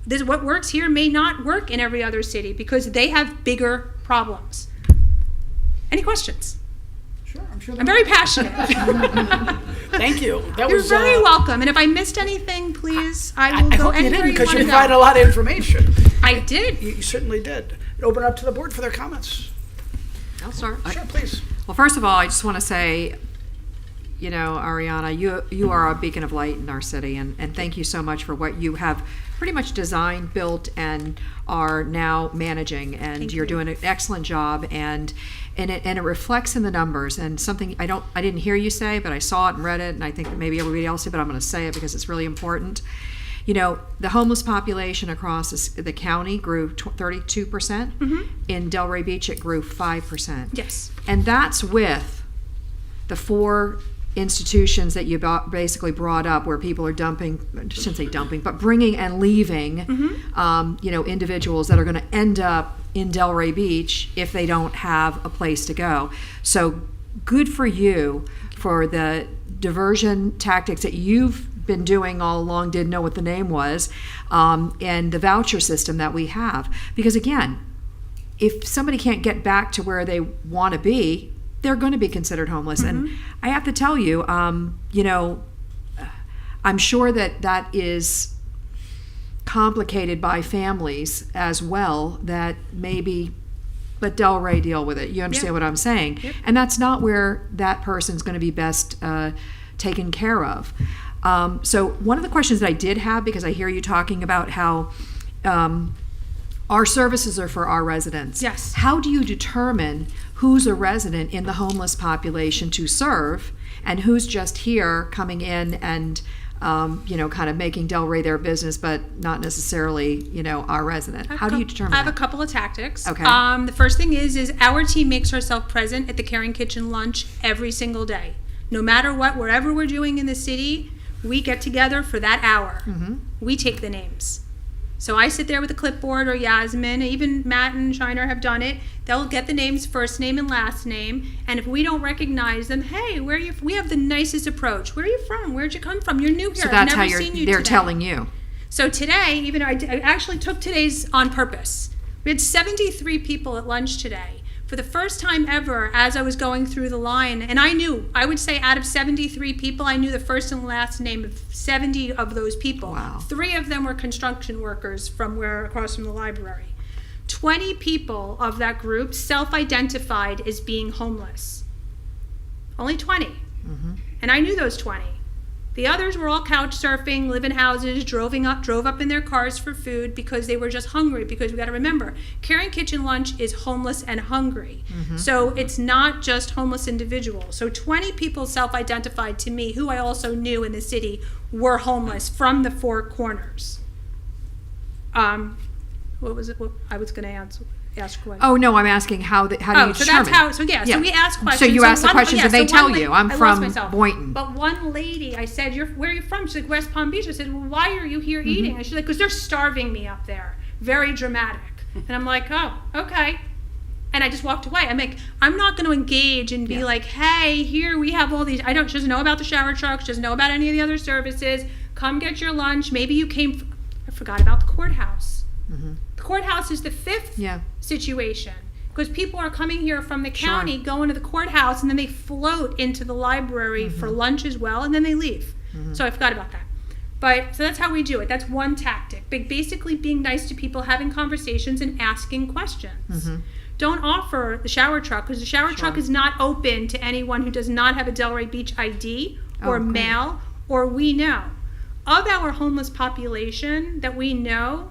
this, what works here may not work in every other city because they have bigger problems. Any questions? Sure, I'm sure. I'm very passionate. Thank you. You're very welcome. And if I missed anything, please, I will go hope you anywhere didn't, because you want to provided a go. lot of information. I did. You certainly did. Open up to the board for their comments. I'll start. Sure, please. Well, first of all, I just want to say, you know, Ariana, you are a beacon of light in our city, and thank you so much for what you have pretty much designed, built, and are now managing. And you're doing an excellent job, and it reflects in the numbers. And something I didn't hear you say, but I saw it and read it, and I think that maybe everybody else did, but I'm going to say it because it's really important. You know, the homeless population across the county grew 32%. Mm-hmm. In Delray Beach, it grew 5%. Yes. And that's with the 4 institutions that you basically brought up, where people are dumping, I shouldn't say dumping, but bringing and leaving, individuals that are going to end up in Delray Beach if they don't have a place to go. So good for you for the diversion tactics that you've been doing all along, didn't know what the name was, and the voucher system that we have. Because again, if somebody can't get back to where they want to be, they're going to be considered homeless. And I have to tell you, you know, I'm sure that that is complicated by families as well that maybe let Delray deal with it. You understand what I'm saying? Yep. And that's not where that person's going to be best taken care of. So one of the questions that I did have, because I hear you talking about how our services are for our residents. Yes. How do you determine who's a resident in the homeless population to serve and who's just here coming in and you know, kind of making Delray their business, but not necessarily, you know, our resident? How do you determine I have that? a couple of tactics. Okay. The first thing is our team makes ourselves present at the Caring Kitchen lunch every single day. No matter what, wherever we're doing in the city, we get together for that hour. We take the names. So I sit there with a clipboard, or Yasmin, even Matt and Shiner have done it. They'll get the names, first name and last name, and if we don't recognize them, hey, where are you? We have the nicest approach. Where are you from? Where'd you come from? You're new here. So that's I've how never seen you they're today. telling you. So today, even I actually took today's on purpose. We had 73 people at lunch today. For the first time ever, as I was going through the line, and I would say out of 73 people, I knew the first and last name of 70 of those people. Wow. 3 of them were construction workers from across from the library. 20 people of that group self-identified as being homeless. Only 20. And I knew those 20. The others were all couch surfing, live in houses, drove up in their cars for food because they were just hungry. Because we got to remember, Caring Kitchen Lunch is homeless and hungry. So it's not just homeless individuals. So 20 people self-identified to me, who I also knew in the city, were homeless from the 4 corners. What was it? What I was going to ask what? Oh, no, I'm asking how do you determine? So that's how. So yeah. So we ask questions. So you ask the one- questions yeah, and they so tell one you, la- I'm I lost from myself. Boynton. But one lady, I said, where are you from? She's like, West Palm Beach. I said, well, why are you here eating? And she's like, because they're starving me up there. Very dramatic. And I'm like, oh, okay. And I just walked away. I'm like, I'm not going to engage and be like, hey, here we have all these. She doesn't know about the shower truck. She doesn't know about any of the other services. Come get your lunch. Maybe you came. I forgot about the courthouse. The courthouse is the 5th situation. Because people are coming here from the county, going to the courthouse, and then they float into the library for lunch as well, and then they leave. So I forgot about that. But so that's how we do it. That's one tactic. Basically being nice to people, having conversations, and asking questions. Don't offer the shower truck, because the shower truck is not open to anyone who does not have a Delray Beach ID or mail, or we know. Of our homeless population that we know,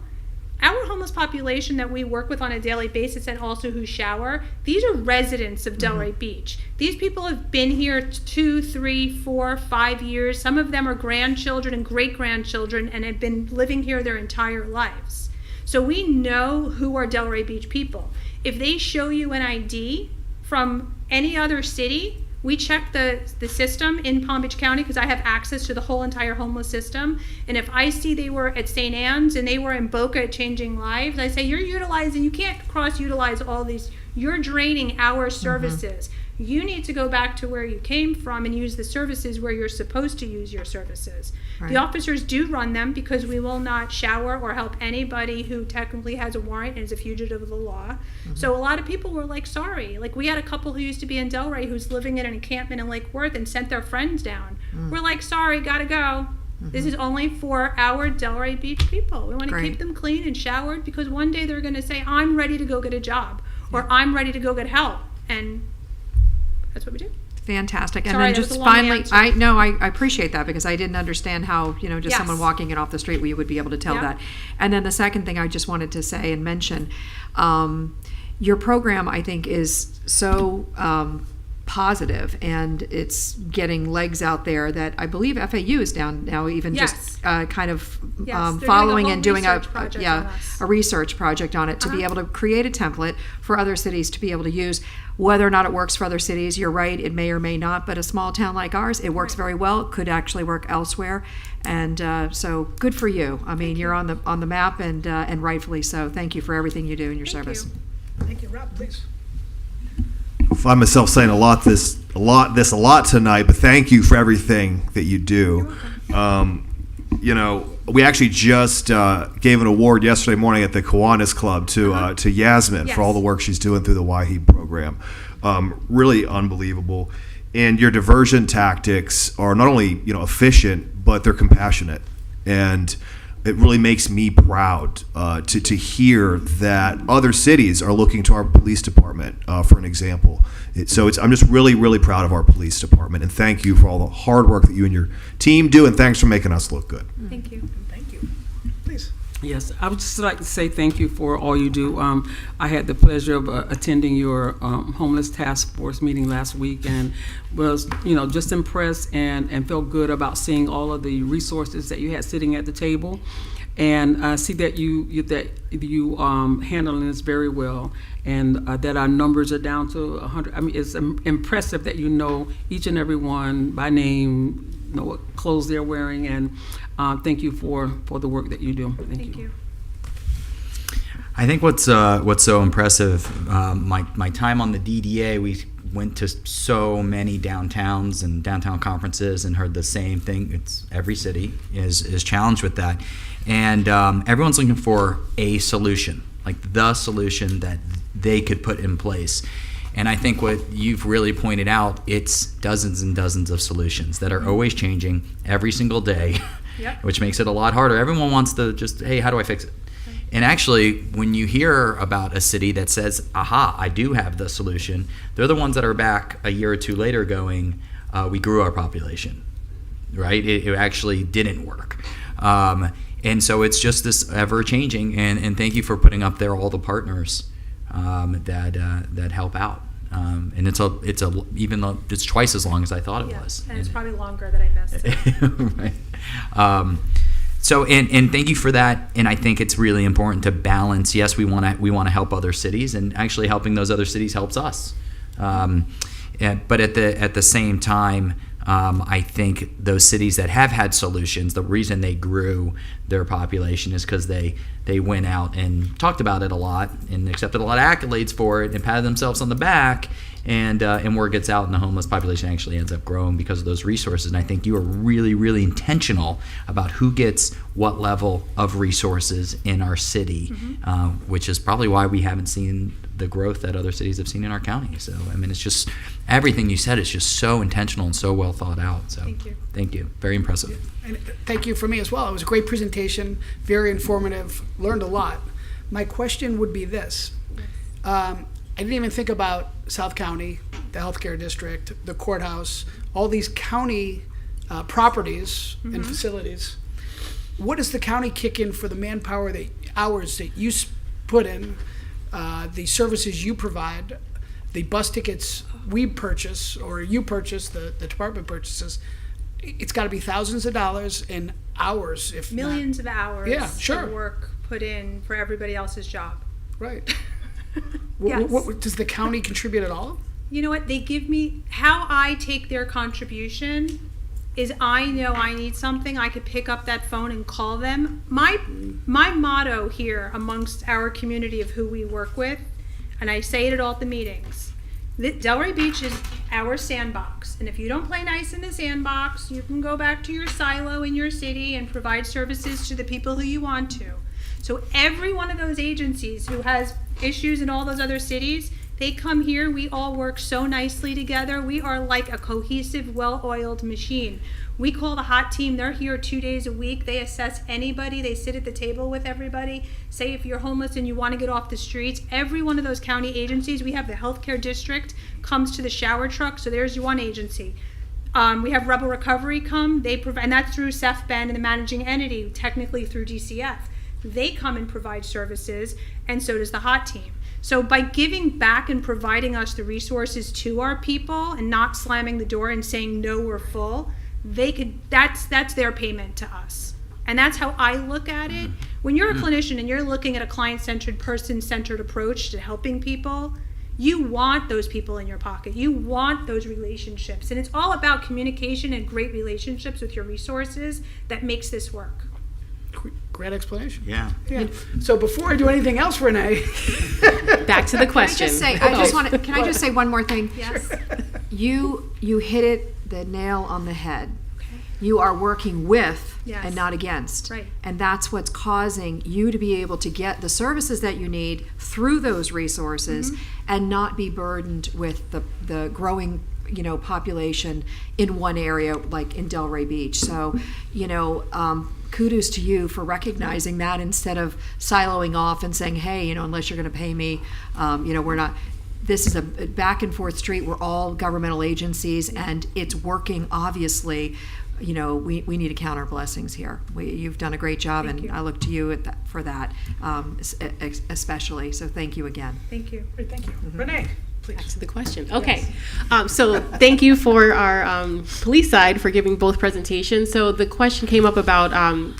our homeless population that we work with on a daily basis and also who shower, these are residents of Delray Beach. These people have been here 2, 3, 4, 5 years. Some of them are grandchildren and great-grandchildren and have been living here their entire lives. So we know who are Delray Beach people. If they show you an ID from any other city, we check the system in Palm Beach County because I have access to the whole entire homeless system. And if I see they were at St. Anne's and they were in Boca Changing Lives, I say, you can't cross-utilize all these. You're draining our services. You need to go back to where you came from and use the services where you're supposed to use your services. Right. The officers do run them because we will not shower or help anybody who technically has a warrant and is a fugitive of the law. So a lot of people were like, sorry. Like we had a couple who used to be in Delray who's living in an encampment in Lake Worth and sent their friends down. We're like, sorry, gotta go. This is only for our Delray Beach people. We want to keep them clean and showered because one day they're going to say, I'm ready to go get a job or I'm ready to go get help. And that's what we do. Fantastic. And Sorry, then that was just a long finally, answer. I appreciate that because I didn't understand how, just Yes. someone walking in off the street, we would be able to tell Yeah. that. And then the second thing I just wanted to say and mention, your program, I think, is so positive and it's getting legs out there that I believe FAU is down now even just kind of Yes, they're following doing a and doing whole research project on us. a research project on it to be able to create a template for other cities to be able to use. Whether or not it works for other cities, you're right, it may or may not, but a small town like ours, it works very well. It could actually work elsewhere. And so good for you. I mean, you're on the map and rightfully so. Thank you for everything you do in your service. you. Thank you, Rob, please. I find myself saying a lot tonight, but thank you for everything that you do. We actually just gave an award yesterday morning at the Kiwanis Club to Yasmin for all the work she's doing through the YHEAP program. really unbelievable. And your diversion tactics are not only efficient, but they're compassionate, and it really makes me proud to hear that other cities are looking to our police department for an example. I'm just really, really proud of our police department, and thank you for all the hard work that you and your team do, and thanks for making us look good. Thank you. Thank you. Please. Yes, I would just like to say thank you for all you do. I had the pleasure of attending your homeless task force meeting last week, and was just impressed and felt good about seeing all of the resources that you had sitting at the table, and see that you handling this very well, and that our numbers are down to 100. I mean, it's impressive that you know each and every one by name, know what clothes they're wearing, and thank you for the work that you do. Thank you. I think what's so impressive, my time on the DDA, we went to so many downtowns and downtown conferences and heard the same thing. It's every city is challenged with that, and everyone's looking for a solution, like the solution that they could put in place. And I think what you've really pointed out, it's dozens and dozens of solutions that are always changing every single day, Yep. which makes it a lot harder. Everyone wants to just, hey, how do I fix it? And actually, when you hear about a city that says, aha, I do have the solution, they're the ones that are back a year or two later going, we grew our population, right? It actually didn't work. And so it's just this ever-changing, and thank you for putting up there all the partners that help out. And it's twice as long as I thought it was. And it's probably longer that I missed it. Right. So and thank you for that. And I think it's really important to balance. Yes, we want to help other cities, and actually helping those other cities helps us. But at the same time, I think those cities that have had solutions, the reason they grew their population is because they went out and talked about it a lot and accepted a lot of accolades for it and patted themselves on the back, and word gets out and the homeless population actually ends up growing because of those resources. And I think you are really, really intentional about who gets what level of resources in our city, which is probably why we haven't seen the growth that other cities have seen in our county. So, I mean, it's just everything you said is just so intentional and so well thought out. So, thank you. Very impressive. And thank you for me as well. It was a great presentation, very informative, learned a lot. My question would be this. I didn't even think about South County, the healthcare district, the courthouse, all these county properties and facilities. What does the county kick in for the manpower, the hours that you put in, the services you provide, the bus tickets we purchase or you purchase, the department purchases? It's got to be thousands of dollars in hours, if Millions of hours of work put in for everybody else's job. Right. Yes. What, does the county contribute at all? You know what? They give me, how I take their contribution is I know I need something, I could pick up that phone and call them. My motto here amongst our community of who we work with, and I say it at all the meetings, Delray Beach is our sandbox. And if you don't play nice in the sandbox, you can go back to your silo in your city and provide services to the people who you want to. So every one of those agencies who has issues in all those other cities, they come here, we all work so nicely together. We are like a cohesive, well-oiled machine. We call the hot team, they're here 2 days a week. They assess anybody, they sit at the table with everybody. Say if you're homeless and you want to get off the streets, every one of those county agencies, we have the healthcare district comes to the shower truck, so there's your one agency. We have Rebel Recovery come, they provide, and that's through Seth Ben and the managing entity, technically through DCF. They come and provide services, and so does the hot team. So by giving back and providing us the resources to our people and not slamming the door and saying, no, we're full, that's their payment to us. And that's how I look at it. When you're a clinician and you're looking at a client-centered, person-centered approach to helping people, you want those people in your pocket. You want those relationships. And it's all about communication and great relationships with your resources that makes this work. Great explanation. Yeah. So before I do anything else, Renee, Back to the question. Can I just say one more thing? Yes. You hit it the nail on the head. you are working with Yes. and not against. Right. And that's what's causing you to be able to get the services that you need through those resources and not be burdened with the growing population in one area like in Delray Beach. So, kudos to you for recognizing that instead of siloing off and saying, hey, unless you're going to pay me, we're not. This is a back and forth street. We're all governmental agencies, and it's working, obviously. We need to count our blessings here. You've done a great job, and I look to you for that, especially. So thank you again. Thank you. Great, thank you. Renee, please. Back to the question. Okay. So thank you for our police side for giving both presentations. So the question came up about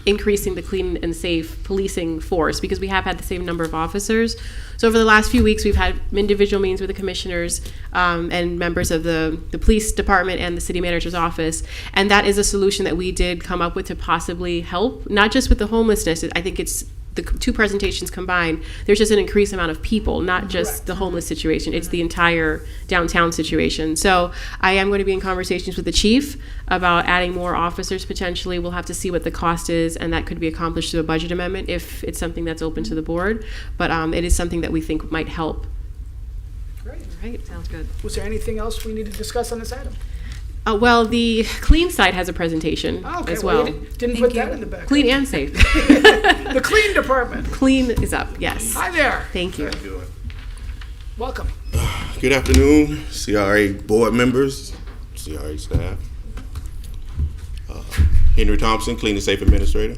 increasing the clean and safe policing force because we have had the same number of officers. So over the last few weeks, we've had individual meetings with the commissioners and members of the police department and the city manager's office. And that is a solution that we did come up with to possibly help, not just with the homelessness. I think it's the two presentations combined. There's just an increased amount of people, not just the homeless situation. It's the entire downtown situation. So I am going to be in conversations with the chief about adding more officers potentially. We'll have to see what the cost is, and that could be accomplished through a budget amendment if it's something that's open to the board. But it is something that we think might help. Great. Right? Sounds good. Was there anything else we need to discuss on this item? Well, the clean side has a presentation Okay, as well. you didn't put that in the back. Clean and safe. The clean department. Clean is up, yes. Hi there. Thank you. Welcome. Good afternoon, CRA board members, CRA staff. Henry Thompson, Clean and Safe Administrator.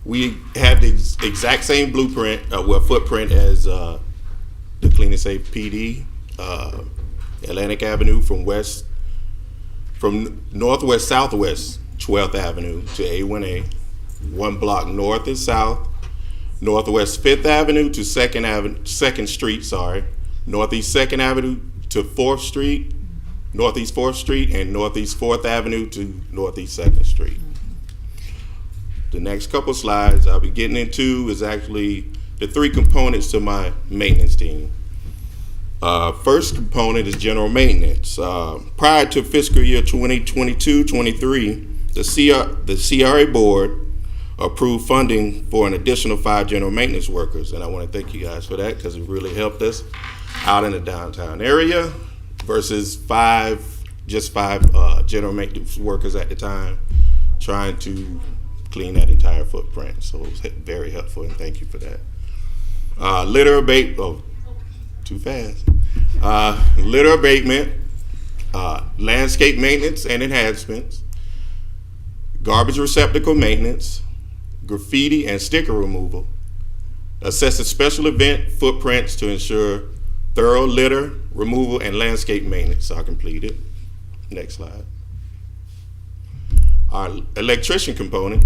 We have the exact same blueprint, footprint as the Clean and Safe PD. Atlantic Avenue from northwest southwest 12th Avenue to A1A, one block north and south, northwest 5th Avenue to 2nd Street, northeast 2nd Avenue to 4th Street, northeast 4th Street, and northeast 4th Avenue to northeast 2nd Street. The next couple slides I'll be getting into is actually the three components to my maintenance team. First component is general maintenance. Prior to fiscal year 2022-23, the CRA board approved funding for an additional 5 general maintenance workers, and I want to thank you guys for that because it really helped us out in the downtown area versus just five general maintenance workers at the time trying to clean that entire footprint. So it was very helpful, and thank you for that. Litter abatement, litter abatement, landscape maintenance and enhancements, garbage receptacle maintenance, graffiti and sticker removal, assesses special event footprints to ensure thorough litter removal and landscape maintenance are completed. Next slide. Our electrician component,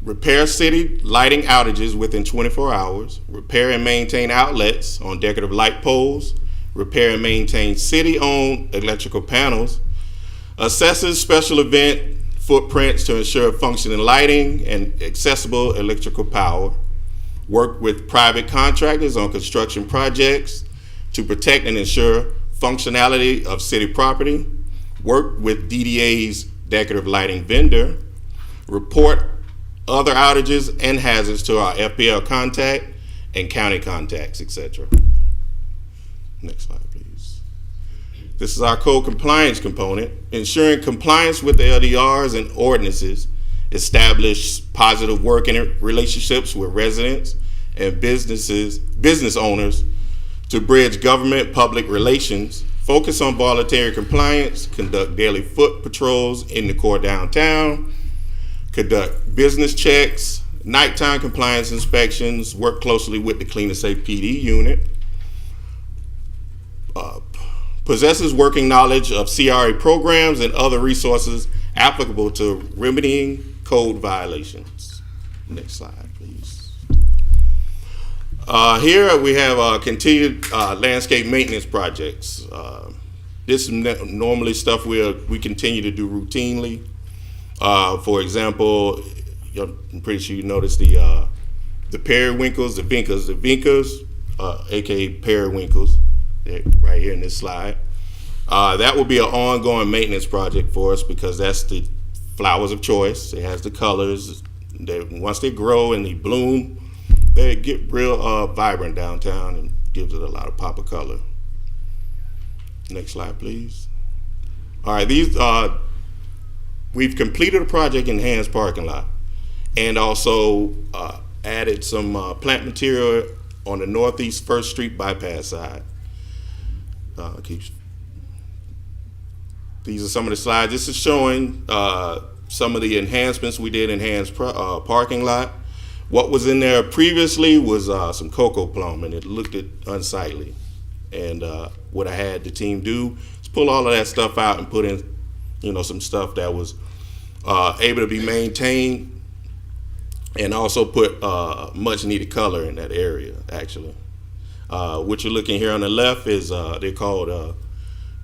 repair city lighting outages within 24 hours, repair and maintain outlets on decorative light poles, repair and maintain city-owned electrical panels, assesses special event footprints to ensure functioning lighting and accessible electrical power, work with private contractors on construction projects to protect and ensure functionality of city property, work with DDA's decorative lighting vendor, report other outages and hazards to our FPL contact and county contacts, etc. Next slide, please. This is our code compliance component, ensuring compliance with the LDRs and ordinances, establish positive working relationships with residents and business owners to bridge government public relations, focus on voluntary compliance, conduct daily foot patrols in the core downtown, conduct business checks, nighttime compliance inspections, work closely with the Clean and Safe PD unit, possesses working knowledge of CRA programs and other resources applicable to remedying code violations. Next slide, please. Here we have continued landscape maintenance projects. This is normally stuff we continue to do routinely. For example, I'm pretty sure you noticed the periwinkles, the vincas, aka periwinkles. right here in this slide. That will be an ongoing maintenance project for us because that's the flowers of choice. It has the colors. Once they grow and they bloom, they get real vibrant downtown and gives it a lot of pop of color. Next slide, please. All right, these we've completed a project in Hans parking lot, and also added some plant material on the Northeast First Street bypass side. These are some of the slides. This is showing some of the enhancements we did in Hans parking lot. What was in there previously was some cocoa plum, and it looked unsightly. And what I had the team do is pull all of that stuff out and put in, some stuff that was able to be maintained, and also put much needed color in that area. Actually, what you're looking here on the left is they're called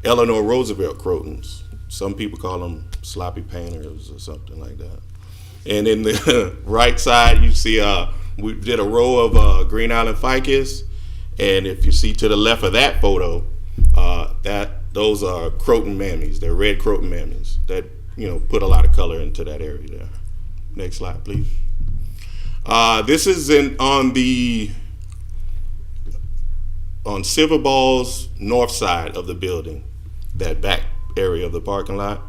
Eleanor Roosevelt crotons. Some people call them sloppy painters or something like that. And in the right side, you see we did a row of Green Island ficus. And if you see to the left of that photo, those are croton mammies. They're red croton mammies that put a lot of color into that area there. Next slide, please. This is on Silver Ball's north side of the building, that back area of the parking lot.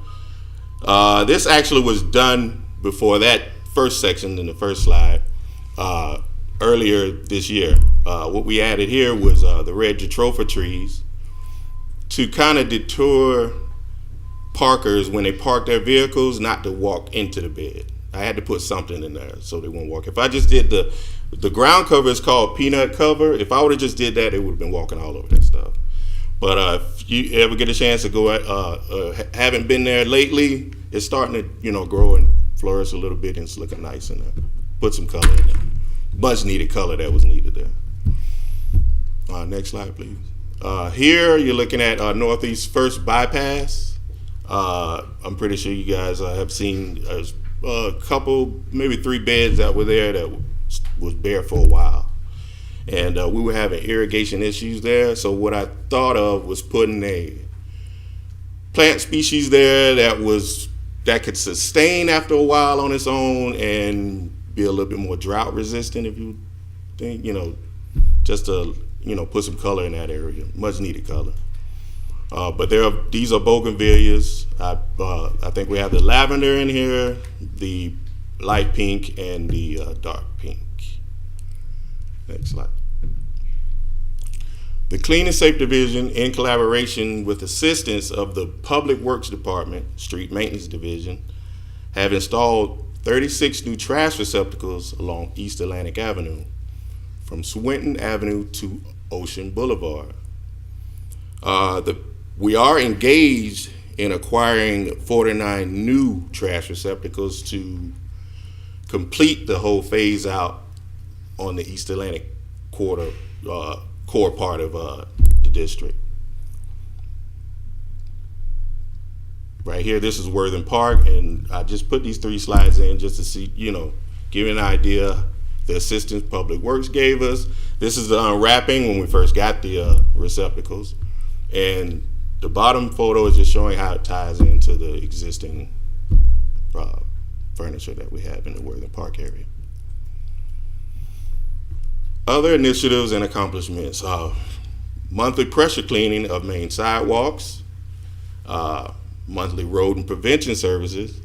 This actually was done before that first section in the first slide. Earlier this year. What we added here was the red jatropha trees to kind of deter parkers when they park their vehicles not to walk into the bed. I had to put something in there so they won't walk. If I just did the ground cover is called peanut cover. If I would have just did that, it would have been walking all over that stuff. But if you ever get a chance to go, haven't been there lately, it's starting to grow and flourish a little bit, and it's looking nice in there. Put some color in there. Much needed color that was needed there. Next slide, please. Here you're looking at Northeast First Bypass. I'm pretty sure you guys have seen a couple, maybe 3 beds that were there that was bare for a while. And we were having irrigation issues there. So what I thought of was putting a plant species there that could sustain after a while on its own and be a little bit more drought resistant, if you think, just to put some color in that area, much needed color. But these are bougainvilleas. I think we have the lavender in here, the light pink, and the dark pink. Next slide. The Clean and Safe Division, in collaboration with assistance of the Public Works Department, Street Maintenance Division, have installed 36 new trash receptacles along East Atlantic Avenue, from Swinton Avenue to Ocean Boulevard. We are engaged in acquiring 49 new trash receptacles to complete the whole phase out on the East Atlantic core part of the district. Right here, this is Worthing Park, and I just put these 3 slides in just to see, give you an idea. The assistance Public Works gave us. This is the unwrapping when we first got the receptacles. And the bottom photo is just showing how it ties into the existing furniture that we have in the Worthing Park area. Other initiatives and accomplishments: monthly pressure cleaning of main sidewalks, monthly rodent prevention services,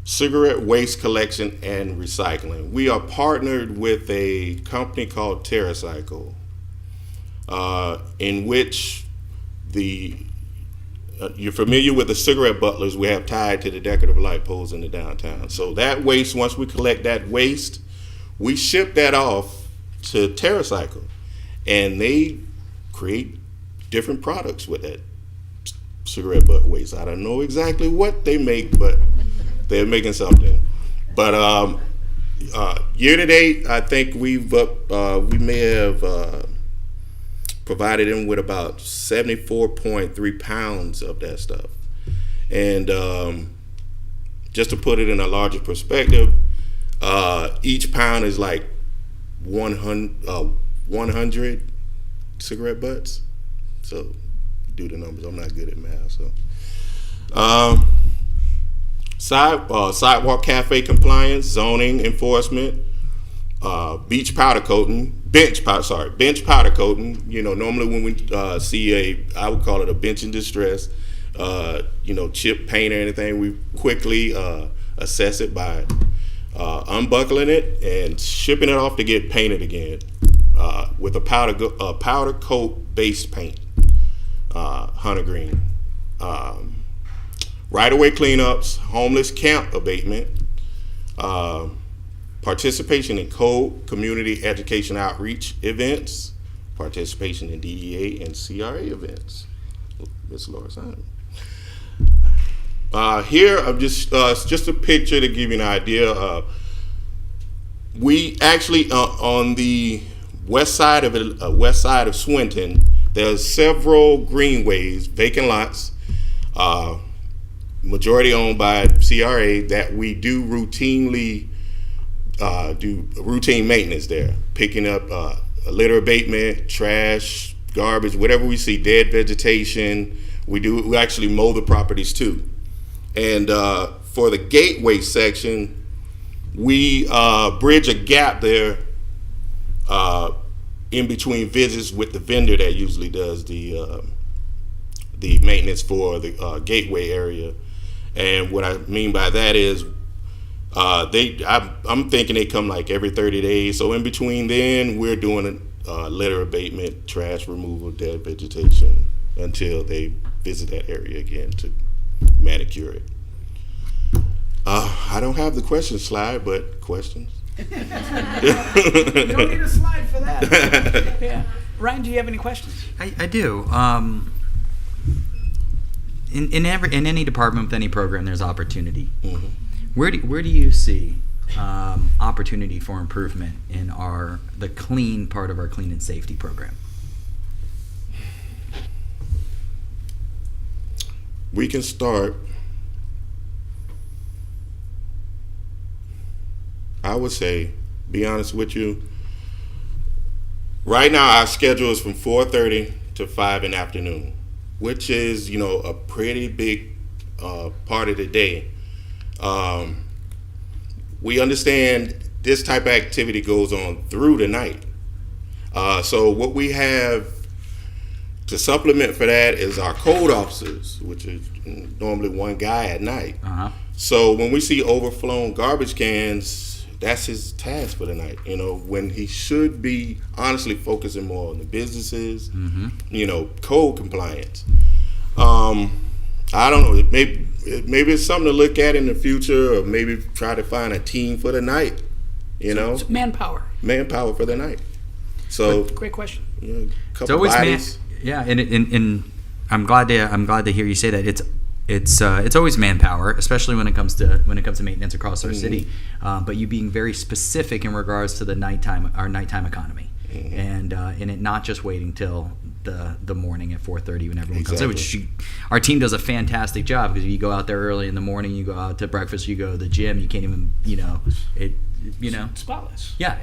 cigarette waste collection and recycling. We are partnered with a company called TerraCycle, in which you're familiar with the cigarette butlers we have tied to the decorative light poles in the downtown. So that waste, once we collect that waste, we ship that off to TerraCycle, and they create different products with that cigarette butt waste. I don't know exactly what they make, but they're making something. But year to date, I think we may have provided them with about 74.3 pounds of that stuff. And just to put it in a larger perspective, each pound is like 100 cigarette butts. So do the numbers. I'm not good at math. So sidewalk cafe compliance, zoning enforcement, bench powder coating. You know, normally when we see I would call it a bench in distress, you know, chip paint or anything, we quickly assess it by unbuckling it and shipping it off to get painted again with a powder coat base paint, hunter green. Right-of-way cleanups, homeless camp abatement, participation in community education outreach events, participation in DEA and CRA events. Ms. Laura Simon. Here, I'm just a picture to give you an idea. We actually on the west side of Swinton, there's several greenways, vacant lots, majority owned by CRA, that we do routine maintenance there, picking up litter abatement, trash, garbage, whatever we see, dead vegetation. We actually mow the properties too. And for the gateway section, we bridge a gap there in between visits with the vendor that usually does the maintenance for the gateway area. And what I mean by that is I'm thinking they come like every 30 days. So in between then, we're doing litter abatement, trash removal, dead vegetation until they visit that area again to manicure it. I don't have the question slide, but questions? You don't need a slide for that. Yeah. Ryan, do you have any questions? I do. In any department with any program, there's opportunity. Mm-hmm. Where do you see opportunity for improvement in the clean part of our clean and safety program? We can start, I would say, be honest with you, right now our schedule is from 4:30 to 5 in the afternoon, which is, you know, a pretty big part of the day. We understand this type of activity goes on through the night. So what we have to supplement for that is our code officers, which is normally one guy at night. Uh-huh. So when we see overflown garbage cans, that's his task for the night, you know, when he should be honestly focusing more on the businesses, you know, code compliance. I don't know, maybe it's something to look at in the future, or maybe try to find a team for the night, you know. It's manpower. Manpower for the night. So Great question. you know, It's couple always bodies. and I'm glad to hear you say that. It's always manpower, especially when it comes to maintenance across our city. But you being very specific in regards to our nighttime economy, and it not just waiting till the morning at 4:30 when everyone comes in. Which our team does a fantastic job, because you go out there early in the morning, you go out to breakfast, you go to the gym, you can't even Spotless. Yeah,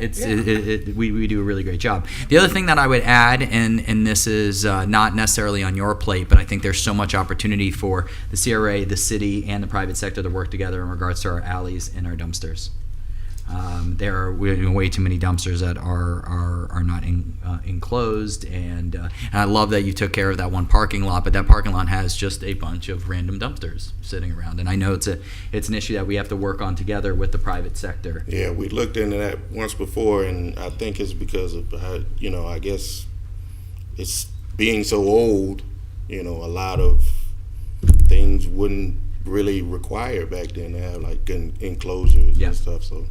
we do a really great job. The other thing that I would add, and this is not necessarily on your plate, but I think there's so much opportunity for the CRA, the city, and the private sector to work together in regards to our alleys and our dumpsters. There are way too many dumpsters that are not enclosed, and I love that you took care of that one parking lot, but that parking lot has just a bunch of random dumpsters sitting around, and I know it's an issue that we have to work on together with the private sector. Yeah, we looked into that once before, and I think it's because of I guess it's being so old. You know, a lot of things wouldn't really require back then to have like enclosures and stuff. So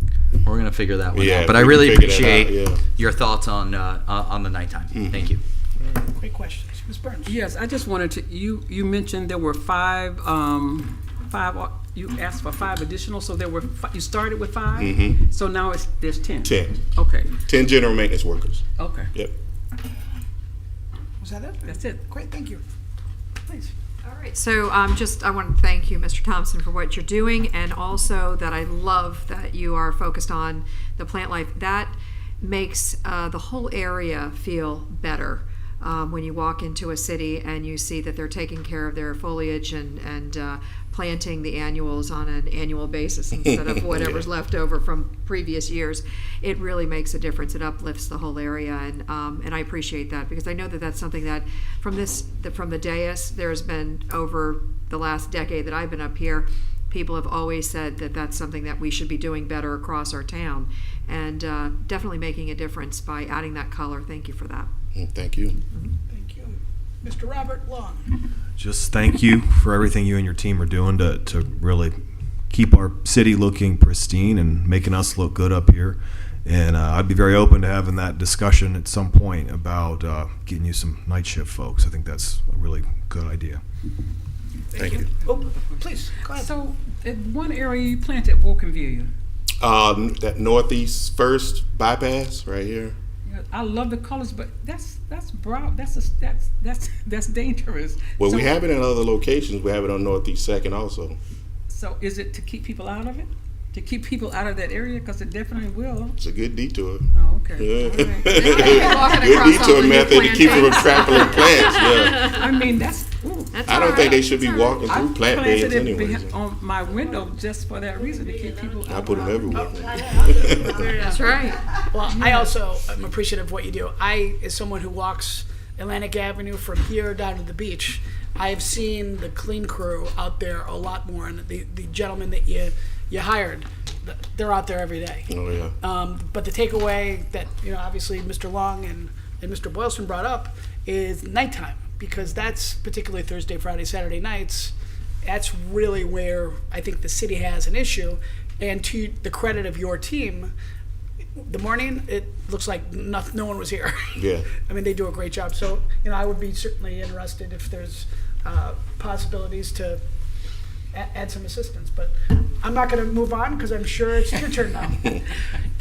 we're gonna figure that one Yeah, out. But I we can really figure that out, appreciate your thoughts on the nighttime. Thank you. Great questions. Ms. Burns. Yes, I just wanted to, you mentioned there were five, you asked for 5 additional, so there were, you started with 5? So now there's 10? 10. Okay. 10 general maintenance workers. Okay. Yep. Was that it? That's it. Great, thank you. Please. All right, so I want to thank you, Mr. Thompson, for what you're doing, and also that I love that you are focused on the plant life. That makes the whole area feel better. when you walk into a city and you see that they're taking care of their foliage and planting the annuals on an annual basis instead of whatever's left over from previous years, it really makes a difference. It uplifts the whole area, and I appreciate that, because I know that that's something that from the dais, there's been over the last decade that I've been up here, people have always said that that's something that we should be doing better across our town, and definitely making a difference by adding that color. Thank you for that. Thank you. Thank you. Mr. Robert Long. Just thank you for everything you and your team are doing to really keep our city looking pristine and making us look good up here. And I'd be very open to having that discussion at some point about getting you some night shift folks. I think that's a really good idea. Thank you. Oh, please, go ahead. So, in one area you planted Bougainvillea. That northeast first bypass right here. Yeah, I love the colors, but that's brown. That's dangerous. Well, So- we have it in other locations. We have it on Northeast Second also. So, is it to keep people out of it? To keep people out of that area, because it definitely will. It's a good detour. Oh, okay. Yeah. All right. Walking Good across all detour the new method to keep from plantains. trampling plants. Yeah. I mean, that's. Ooh. I don't think they should be walking I through plant planted beds it anyway. on my window just for that reason, to keep people out. I put them everywhere. That's right. Well, I also am appreciative of what you do. I, as someone who walks Atlantic Avenue from here down to the beach, I have seen the clean crew out there a lot more, and the gentlemen that you hired, they're out there every day. Oh yeah. But the takeaway that, obviously Mr. Long and Mr. Boylston brought up is nighttime, because that's particularly Thursday, Friday, Saturday nights. That's really where I think the city has an issue. And to the credit of your team, the morning, it looks like no one was here. Yeah. I mean, they do a great job. So, I would be certainly interested if there's possibilities to add some assistance. But I'm not going to move on, because I'm sure it's your turn now.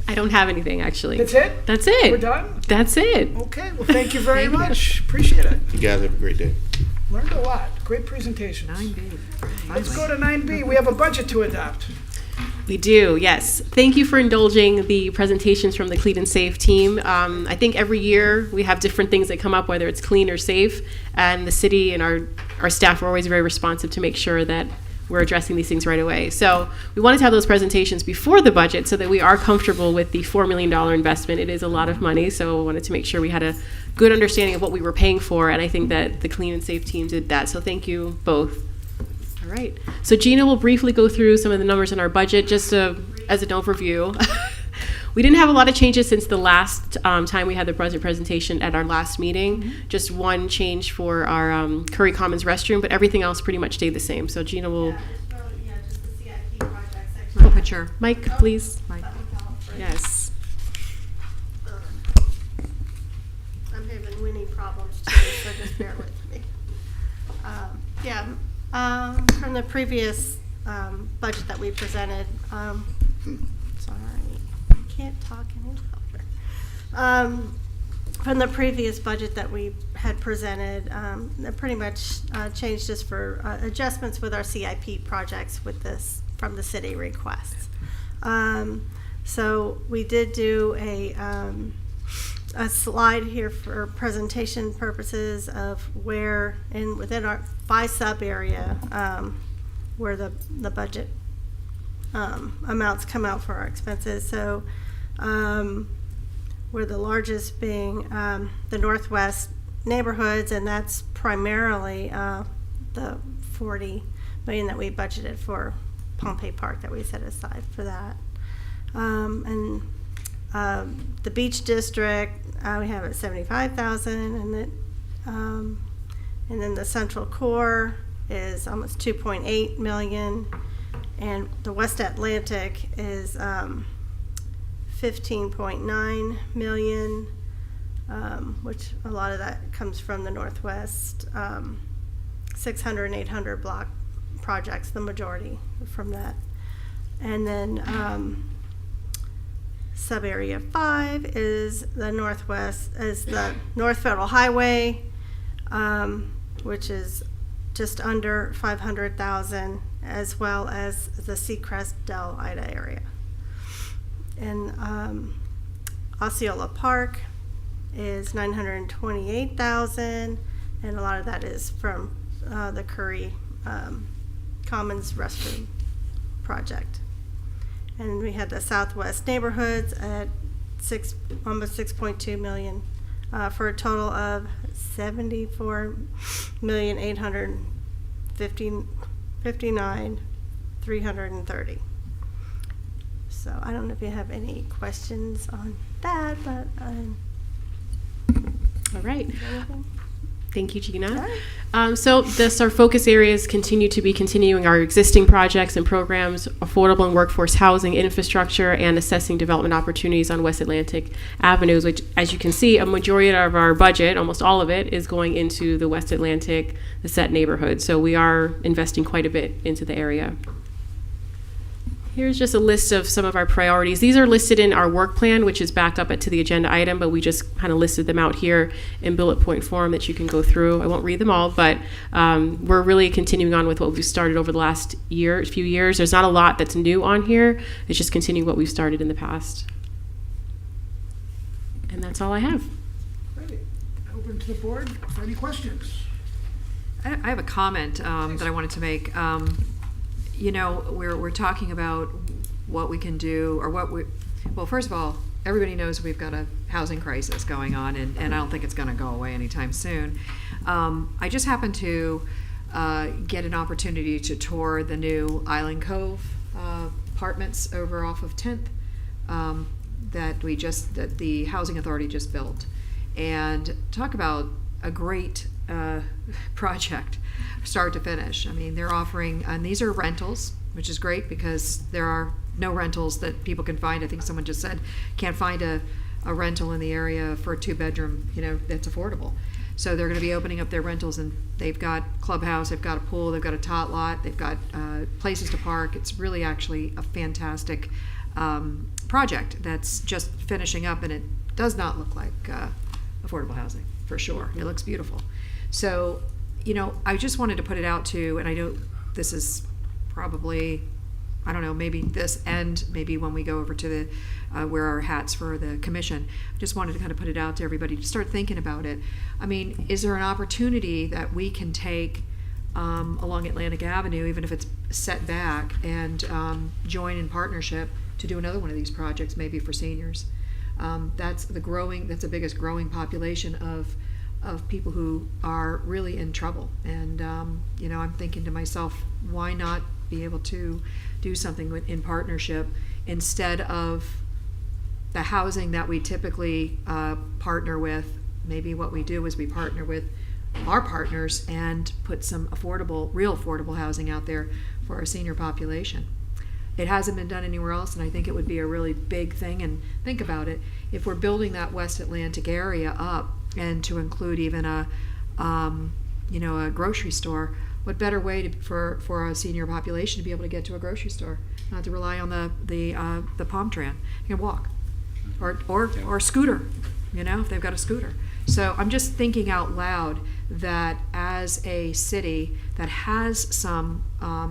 I don't have anything, actually. That's it? That's it. We're done? That's it. Okay. Well, thank you very much. Appreciate it. You guys have a great day. Learned a lot. Great presentations. 9B. Let's go to 9B. We have a budget to adopt. We do, yes. Thank you for indulging the presentations from the Clean and Safe team. I think every year we have different things that come up, whether it's clean or safe, and the city and our staff are always very responsive to make sure that we're addressing these things right away. So we wanted to have those presentations before the budget so that we are comfortable with the $4 million investment. It is a lot of money, so I wanted to make sure we had a good understanding of what we were paying for, and I think that the Clean and Safe team did that. So thank you both. All right. So Gina will briefly go through some of the numbers in our budget, just as an overview. We didn't have a lot of changes since the last time we had the budget presentation at our last meeting. Mm-hmm. Just one change for our Curry Commons restroom, but everything else pretty much stayed the same. So Gina will... Just the CIP project section. Pull picture. Mike, please. Mike. Yes. I'm having winning problems too, so just bear with me. From the previous budget that we presented, sorry, I can't talk any louder. From the previous budget that we had presented, that pretty much changed just for adjustments with our CIP projects with this from the city requests. So we did do a slide here for presentation purposes of where within our by sub area where the budget amounts come out for our expenses. So where the largest being the northwest neighborhoods, and that's primarily the $40 million that we budgeted for Pompey Park that we set aside for that. The beach district, we have at $75,000, and then the central core is almost $2.8 million, and the West Atlantic is $15.9 million, which a lot of that comes from the Northwest 600 and 800 block projects, the majority from that, and then. Sub-area 5 is the North Federal Highway, which is just under $500,000, as well as the Seacrest Del Ida area. And Osceola Park is $928,000, and a lot of that is from the Curry Commons restroom project. And we had the Southwest neighborhoods at almost 6.2 million, for a total of 74,859,330. So I don't know if you have any questions on that, but All right. anything? Thank you, Gina. Sure. So our focus areas continue to be continuing our existing projects and programs, affordable and workforce housing, infrastructure, and assessing development opportunities on West Atlantic Avenues, which, as you can see, a majority of our budget, almost all of it, is going into the West Atlantic, the set neighborhood. So we are investing quite a bit into the area. Here's just a list of some of our priorities. These are listed in our work plan, which is backed up to the agenda item, but we just kind of listed them out here in bullet point form that you can go through. I won't read them all, but we're really continuing on with what we've started over the last few years. There's not a lot that's new on here. It's just continuing what we've started in the past. And that's all I have. Great. Open to the board for any questions. I have a comment that I wanted to make. You know, we're talking about what we can do, or well, first of all, everybody knows we've got a housing crisis going on, and I don't think it's going to go away anytime soon. I just happened to get an opportunity to tour the new Island Cove apartments over off of 10th that the Housing Authority just built, and talk about a great project, start to finish. I mean, they're offering, and these are rentals, which is great because there are no rentals that people can find. I think someone just said can't find a rental in the area for a 2-bedroom, that's affordable. So they're going to be opening up their rentals, and they've got clubhouse, they've got a pool, they've got a tot lot, they've got places to park. It's really actually a fantastic project that's just finishing up, and it does not look like affordable housing, for sure. It looks beautiful. So, I just wanted to put it out to, and I know this is probably, I don't know, maybe this end, maybe when we go over to the wear our hats for the commission. I just wanted to kind of put it out to everybody to start thinking about it. I mean, is there an opportunity that we can take along Atlantic Avenue, even if it's set back, and join in partnership to do another one of these projects, maybe for seniors? That's the biggest growing population of people who are really in trouble. And, I'm thinking to myself, why not be able to do something in partnership instead of the housing that we typically partner with? Maybe what we do is we partner with our partners and put some real affordable housing out there for our senior population. It hasn't been done anywhere else, and I think it would be a really big thing. And think about it, if we're building that West Atlantic area up, and to include even a grocery store, what better way for a senior population to be able to get to a grocery store, not to rely on the palm tran? You can walk, or scooter, if they've got a scooter. So I'm just thinking out loud that as a city that has some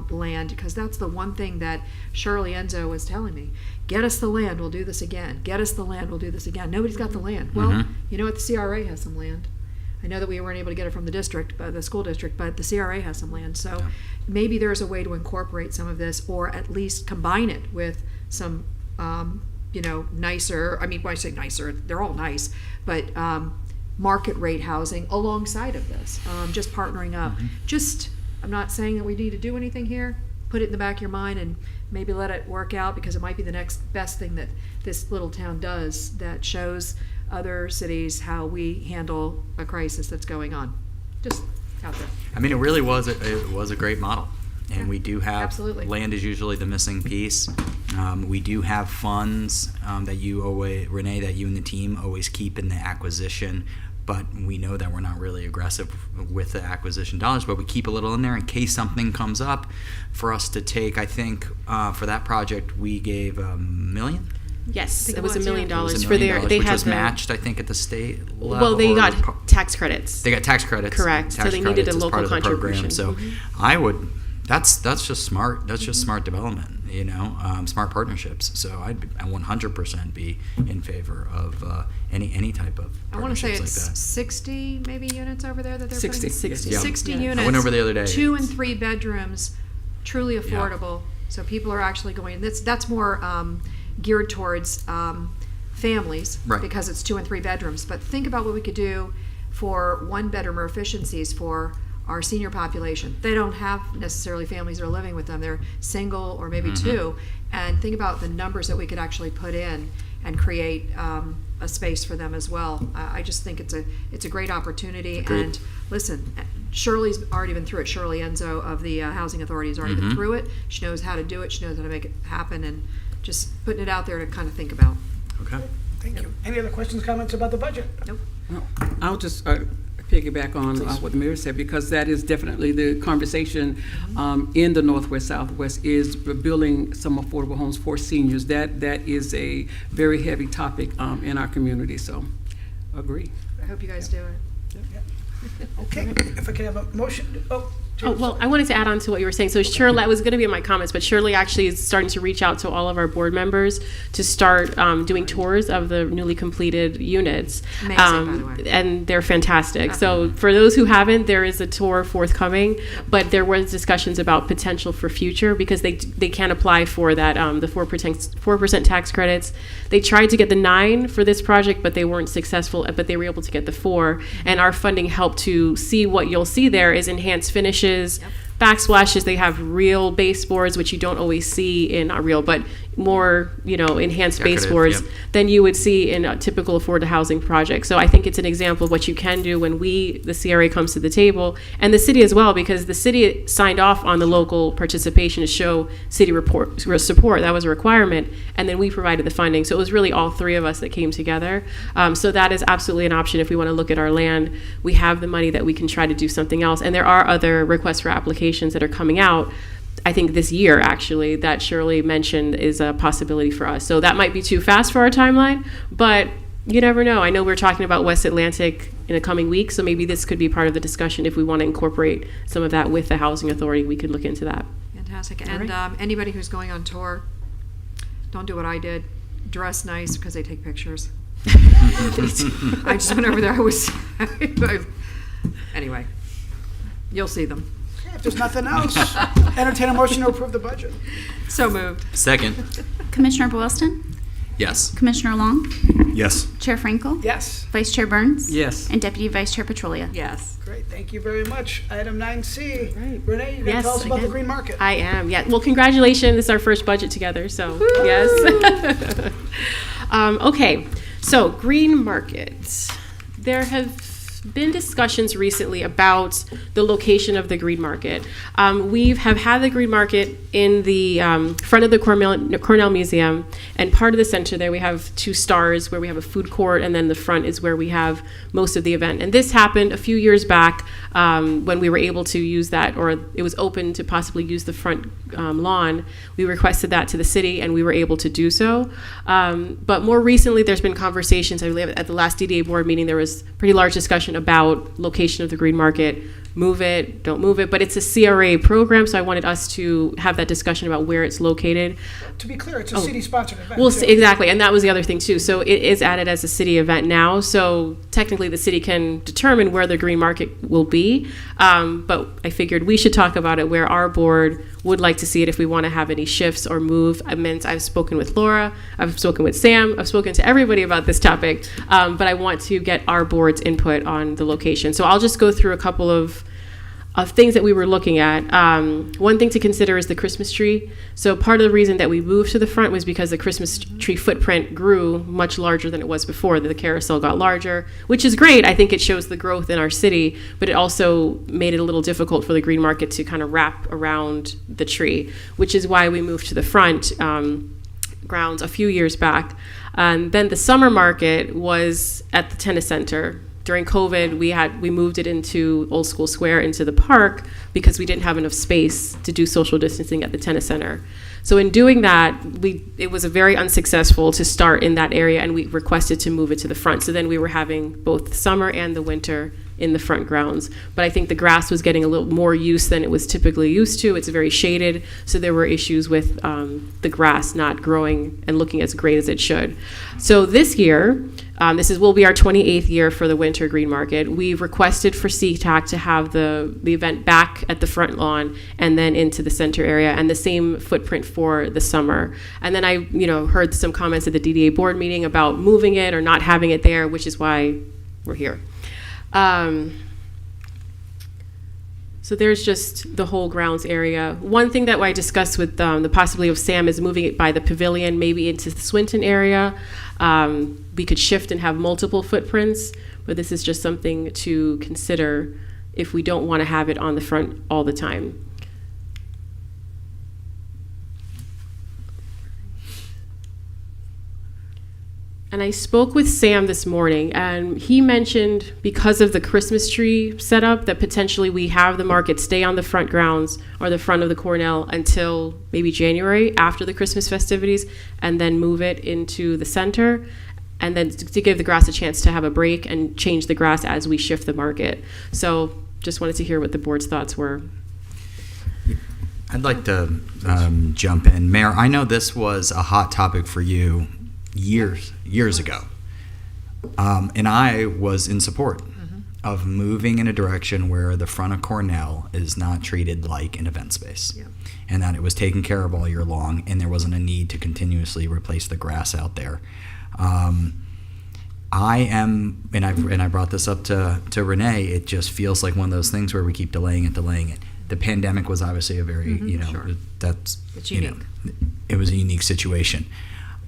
land, because that's the one thing that Shirley Enzo was telling me, get us the land, we'll do this again. Get us the land, we'll do this again. Nobody's got the land. Well, you know what? The CRA has some land. I know that we weren't able to get it from the school district, but the CRA has some land. So maybe there's a way to incorporate some of this, or at least combine it with some, nicer, when I say nicer, they're all nice, but market rate housing alongside of this, just partnering up. I'm not saying that we need to do anything here. Put it in the back of your mind and maybe let it work out, because it might be the next best thing that this little town does that shows other cities how we handle a crisis that's going on. Just out there. I mean, it really was a great model. And we do have, absolutely. Land is usually the missing piece. We do have funds that you always, Renee, that you and the team always keep in the acquisition, but we know that we're not really aggressive with the acquisition dollars, but we keep a little in there in case something comes up for us to take. I think for that project we gave $1 million. Yes, it was $1 million for their. Which was matched, I think, at the state level. Well, they got tax credits. They got tax credits. Correct. Tax so they needed a local part of the contribution. program. So I would That's just smart. That's just smart development, smart partnerships. So I 100% be in favor of any type of I want to say partnerships it's like that. 60 maybe units over there that they're 60. putting. Yeah. 60 Yeah. units. I went over the other day. 2 and 3 bedrooms, truly affordable. So people are actually going. That's more geared towards families, Right. because it's 2 and 3 bedrooms. But think about what we could do for 1-bedroom or efficiencies for our senior population. They don't have necessarily families that are living with them. They're single or maybe 2. And think about the numbers that we could actually put in and create a space for them as well. I just think it's a great opportunity. Agreed. And listen, Shirley's already been through it. Shirley Enzo of the Housing Authority has already been through it. She knows how to do it. She knows how to make it happen. And just putting it out there to kind of think about. Okay. Thank you. Any other questions, comments about the budget? Nope. I'll just piggyback on what the mayor said, because that is definitely the conversation in the Northwest, Southwest, is building some affordable homes for seniors. That is a very heavy topic in our community, so agree. I hope you guys do it. Okay, if I can have a motion. Oh, well, I wanted to add on to what you were saying. So Shirley, that was going to be in my comments, but Shirley actually is starting to reach out to all of our board members to start doing tours of the newly completed units. Amazing, by the way. And they're fantastic. So for those who haven't, there is a tour forthcoming, but there was discussions about potential for future, because they can apply for that, the 4% tax credits. They tried to get the 9 for this project, but they weren't successful, but they were able to get the 4. And our funding helped to see what you'll see there is enhanced finishes, backsplashes. They have real baseboards, which you don't always see in a real, but more, enhanced Decorative, baseboards yep. than you would see in a typical affordable housing project. So I think it's an example of what you can do when the CRA comes to the table, and the city as well, because the city signed off on the local participation to show city support. That was a requirement, and then we provided the funding. So it was really all 3 of us that came together. So that is absolutely an option if we want to look at our land. We have the money that we can try to do something else, and there are other requests for applications that are coming out, I think this year actually, that Shirley mentioned is a possibility for us. So that might be too fast for our timeline, but you never know. I know we're talking about West Atlantic in the coming weeks, so maybe this could be part of the discussion. If we want to incorporate some of that with the Housing Authority, we could look into that. Fantastic. All And right. anybody who's going on tour, don't do what I did. Dress nice, because they take pictures. I just went over there. Anyway, you'll see them. Okay, if there's nothing else, entertain a motion to approve the budget. So moved. Second. Commissioner Boylston, Yes. Commissioner Long, Yes. Chair Frankel, Yes. Vice Chair Burns, Yes. and Deputy Vice Chair Petrolia. Yes. Great, thank you very much. Item 9C. Right. Renee, you're going to Yes, tell us about the again. green market. I am, yeah. Well, congratulations. This is our first budget together, so yes. Okay, so green market. There have been discussions recently about the location of the green market. We have had the green market in the front of the Cornell Museum, and part of the center there we have 2 stars where we have a food court, and then the front is where we have most of the event. And this happened a few years back when we were able to use that, or it was open to possibly use the front lawn. We requested that to the city, and we were able to do so. But more recently, there's been conversations. I believe at the last DDA board meeting, there was pretty large discussion about location of the green market. Move it, don't move it, but it's a CRA program, so I wanted us to have that discussion about where it's located. To be clear, it's a city-sponsored event. Well, too. exactly, and that was the other thing too. So it is added as a city event now, so technically the city can determine where the green market will be, but I figured we should talk about it where our board would like to see it if we want to have any shifts or move. I've spoken with Laura, I've spoken with Sam, I've spoken to everybody about this topic, but I want to get our board's input on the location. So I'll just go through a couple of things that we were looking at. One thing to consider is the Christmas tree. So part of the reason that we moved to the front was because the Christmas tree footprint grew much larger than it was before. The carousel got larger, which is great. I think it shows the growth in our city, but it also made it a little difficult for the green market to kind of wrap around the tree, which is why we moved to the front grounds a few years back. Then the summer market was at the tennis center. During COVID, we moved it into Old School Square, into the park, because we didn't have enough space to do social distancing at the tennis center. So in doing that, it was very unsuccessful to start in that area, and we requested to move it to the front. So then we were having both the summer and the winter in the front grounds. But I think the grass was getting a little more use than it was typically used to. It's very shaded, so there were issues with the grass not growing and looking as great as it should. So this year, will be our 28th year for the Winter Green Market. We've requested for CTAC to have the event back at the front lawn and then into the center area, and the same footprint for the summer. And then I, heard some comments at the DDA board meeting about moving it or not having it there, which is why we're here. So there's just the whole grounds area. One thing that I discussed with the possibility of Sam is moving it by the pavilion, maybe into the Swinton area. We could shift and have multiple footprints, but this is just something to consider if we don't want to have it on the front all the time. And I spoke with Sam this morning, and he mentioned because of the Christmas tree setup that potentially we have the market stay on the front grounds or the front of the Cornell until maybe January after the Christmas festivities, and then move it into the center, and then to give the grass a chance to have a break and change the grass as we shift the market. So just wanted to hear what the board's thoughts were. I'd like to jump in. Mayor, I know this was a hot topic for you years ago. And I was in support of moving in a direction where the front of Cornell is not treated like an event space. Yeah. And that it was taken care of all year long, and there wasn't a need to continuously replace the grass out there. I brought this up to Renee, it just feels like one of those things where we keep delaying it. The pandemic was obviously a very, Sure. it's unique. It was a unique situation.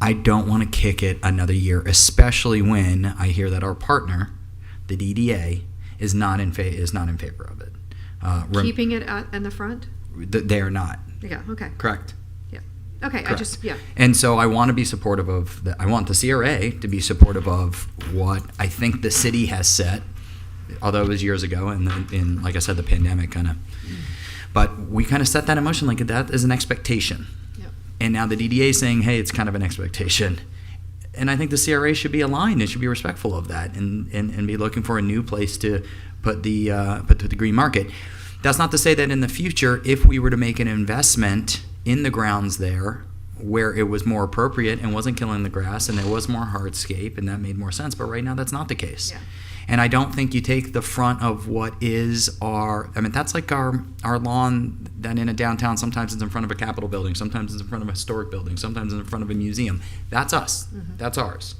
I don't want to kick it another year, especially when I hear that our partner, the DDA, is not in favor of it. Keeping it in the front? They are not. Yeah, okay. Correct. Yeah. Okay, Correct. yeah. And so I want to be supportive of I want the CRA to be supportive of what I think the city has set, although it was years ago, and like I said, the pandemic kind of. But we kind of set that in motion like that is an expectation. And now the DDA is saying, hey, it's kind of an expectation. And I think the CRA should be aligned and should be respectful of that and be looking for a new place to put the green market. That's not to say that in the future, if we were to make an investment in the grounds there where it was more appropriate and wasn't killing the grass and there was more hardscape and that made more sense. But right now, that's not the case. Yeah. And I don't think you take the front of what is that's like our lawn that in a downtown, sometimes it's in front of a Capitol building, sometimes it's in front of a historic building, sometimes it's in front of a museum. That's us. Mm-hmm. That's ours.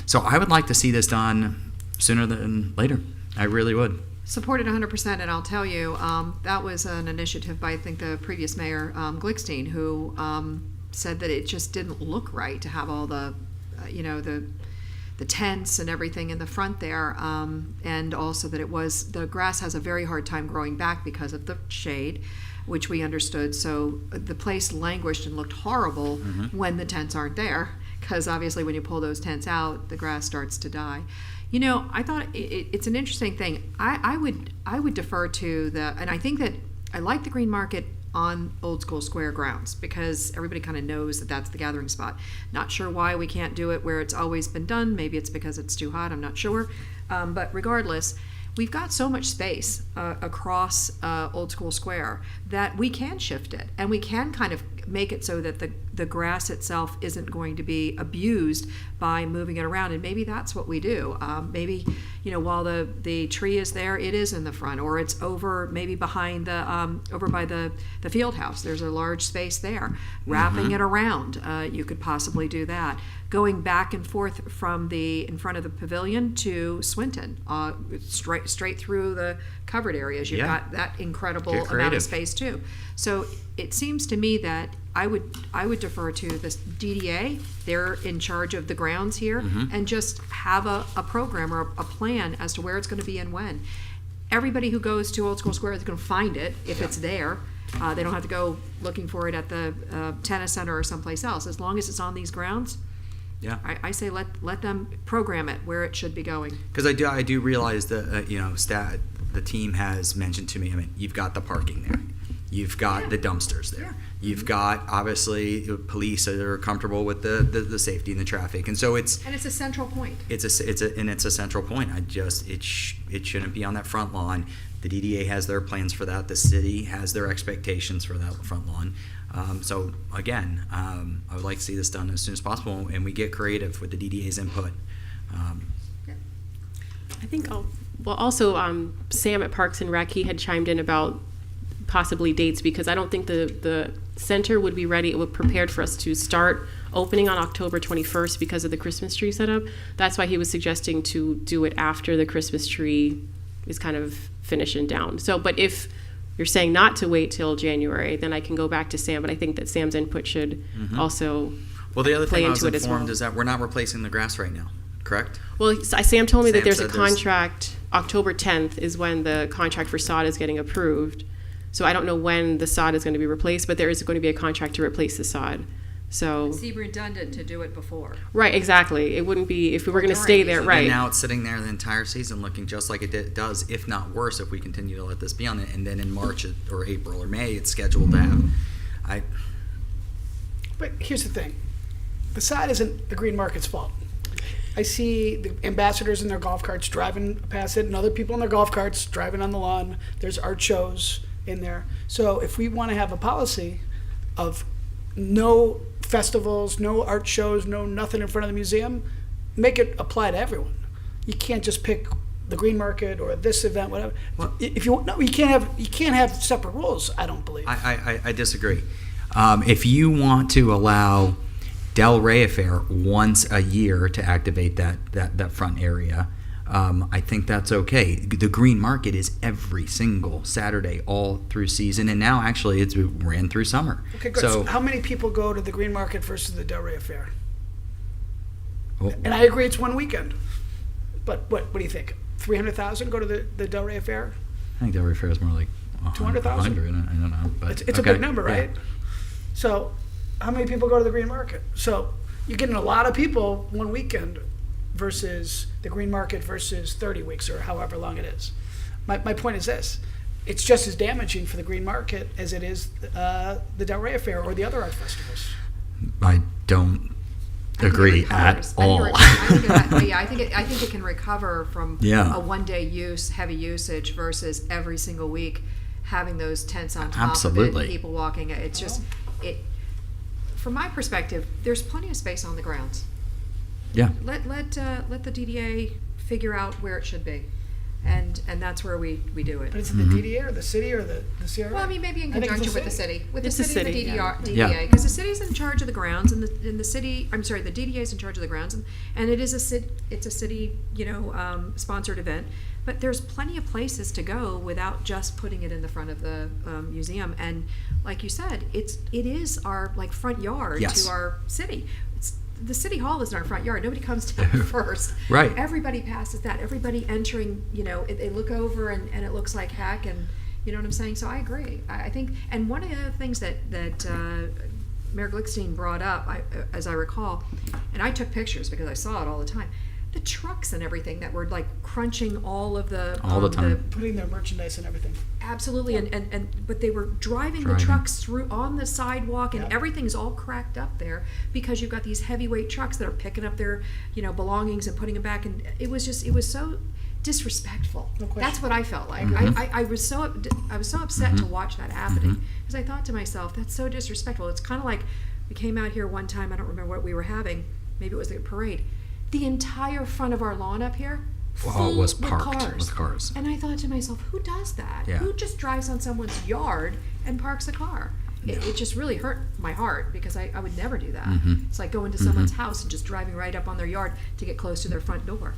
So I would like to see this done sooner than later. I really would. Supported 100%, and I'll tell you, that was an initiative by, I think, the previous mayor, Glickstein, who said that it just didn't look right to have all the tents and everything in the front there, and also that the grass has a very hard time growing back because of the shade, which we understood. So the place languished and looked horrible when the tents aren't there, because obviously when you pull those tents out, the grass starts to die. I thought it's an interesting thing. I would defer to and I think that I like the green market on Old School Square grounds because everybody kind of knows that that's the gathering spot. Not sure why we can't do it where it's always been done. Maybe it's because it's too hot. I'm not sure. But regardless, we've got so much space across Old School Square that we can shift it and we can kind of make it so that the grass itself isn't going to be abused by moving it around. And maybe that's what we do. Maybe, while the tree is there, it is in the front, or it's over maybe behind over by the field house. There's a large space there. Wrapping it around, you could possibly do that. Going back and forth from in front of the pavilion to Swinton, straight through the covered areas. You've got that incredible amount of space too. So it seems to me that I would defer to the DDA. They're in charge of the grounds here, and just have a program or a plan as to where it's going to be and when. Everybody who goes to Old School Square is going to find it if it's there. They don't have to go looking for it at the tennis center or someplace else. As long as it's on these grounds, I say let them program it where it should be going. Because I do realize that the team has mentioned to me. I mean, you've got the parking there. You've got the dumpsters there. You've got, obviously, police that are comfortable with the safety and the traffic. And so it's And it's a central point. it's a central point. It shouldn't be on that front lawn. The DDA has their plans for that. The city has their expectations for that front lawn. So again, I would like to see this done as soon as possible, and we get creative with the DDA's input. I think, also Sam at Parks and Rec, he had chimed in about possibly dates, because I don't think the center would be ready, prepared for us to start opening on October 21st because of the Christmas tree setup. That's why he was suggesting to do it after the Christmas tree is kind of finishing down. So, but if you're saying not to wait till January, then I can go back to Sam, but I think that Sam's input should also Well, the other play thing I was into it as informed well. is that we're not replacing the grass right now, correct? Well, Sam told me that Sam there's a said there's- contract, October 10th is when the contract for sod is getting approved. So I don't know when the sod is going to be replaced, but there is going to be a contract to replace the sod. So, It'd be redundant to do it before. right, exactly. It wouldn't be, if we were going to during stay the there, season. right. And now it's sitting there the entire season looking just like it does, if not worse, if we continue to let this be on it. And then in March or April or May, it's scheduled to have. But here's the thing. The side isn't the Green Market's fault. I see the ambassadors in their golf carts driving past it, and other people in their golf carts driving on the lawn. There's art shows in there. So if we want to have a policy of no festivals, no art shows, no nothing in front of the museum, make it apply to everyone. You can't just pick the Green Market or this event, whatever. If you no, you can't have separate rules. I don't believe. I disagree. If you want to allow Del Rey Affair once a year to activate that front area, I think that's okay. The Green Market is every single Saturday all through season, and now actually it ran through summer. Okay, good. So how many people go to the Green Market versus the Del Rey Affair? Well, And I agree it's one weekend. But what do you think? 300,000 go to the Del Rey Affair? I think Del Rey Affair is more like 200,000? 100. I don't know, but It's okay. a big number, Yeah. right? So how many people go to the Green Market? So you're getting a lot of people one weekend versus the Green Market versus 30 weeks or however long it is. My point is this. It's just as damaging for the Green Market as it is the Del Rey Affair or the other art festivals. I don't agree at all. I think it can recover from Yeah. a one-day use, heavy usage versus every single week having those tents on top of it Absolutely. and people walking. It's just from my perspective, there's plenty of space on the grounds. Yeah. Let the DDA figure out where it should be, and that's where we do it. But is it the DDA or the city or the CRA? Well, I mean, maybe in I think it's conjunction with the city, It's the city, and the yeah. DDA, because the city's in charge of the grounds, and the city. I'm sorry, the DDA is in charge of the grounds, and it is it's a city, sponsored event. But there's plenty of places to go without just putting it in the front of the museum. And like you said, it is our front yard Yes. to our city. The city hall is in our front yard. Nobody comes down first. Right. Everybody passes that. Everybody entering, they look over and it looks like heck, and you know what I'm saying? So I agree. I think, and one of the other things that Mayor Glickstein brought up, as I recall, and I took pictures because I saw it all the time, the trucks and everything that were crunching all of the All the time. Putting their merchandise and everything. Absolutely, but they were driving the trucks through on the sidewalk, and everything's all cracked up there because you've got these heavyweight trucks that are picking up their belongings and putting them back, and it was so disrespectful. No question. That's what I felt like. I was so upset to watch that happening because I thought to myself, that's so disrespectful. It's kind of like we came out here one time. I don't remember what we were having. Maybe it was the parade. The entire front of our lawn up here. Well, it was full parked with cars. And I thought to myself, who does that? Yeah. Who just drives on someone's yard and parks a car? It just really hurt my heart because I would never do that. It's like going to someone's house and just driving right up on their yard to get close to their front door.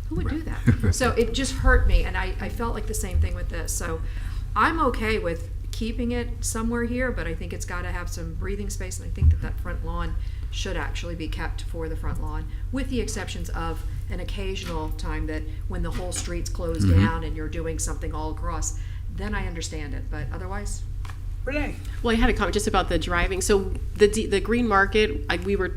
Who would do that? So it just hurt me, and I felt like the same thing with this. So I'm okay with keeping it somewhere here, but I think it's got to have some breathing space, and I think that front lawn should actually be kept for the front lawn, with the exceptions of an occasional time that when the whole street's closed down and you're doing something all across, then I understand it, but otherwise. Renee? Well, I had a comment just about the driving. So the Green Market, we were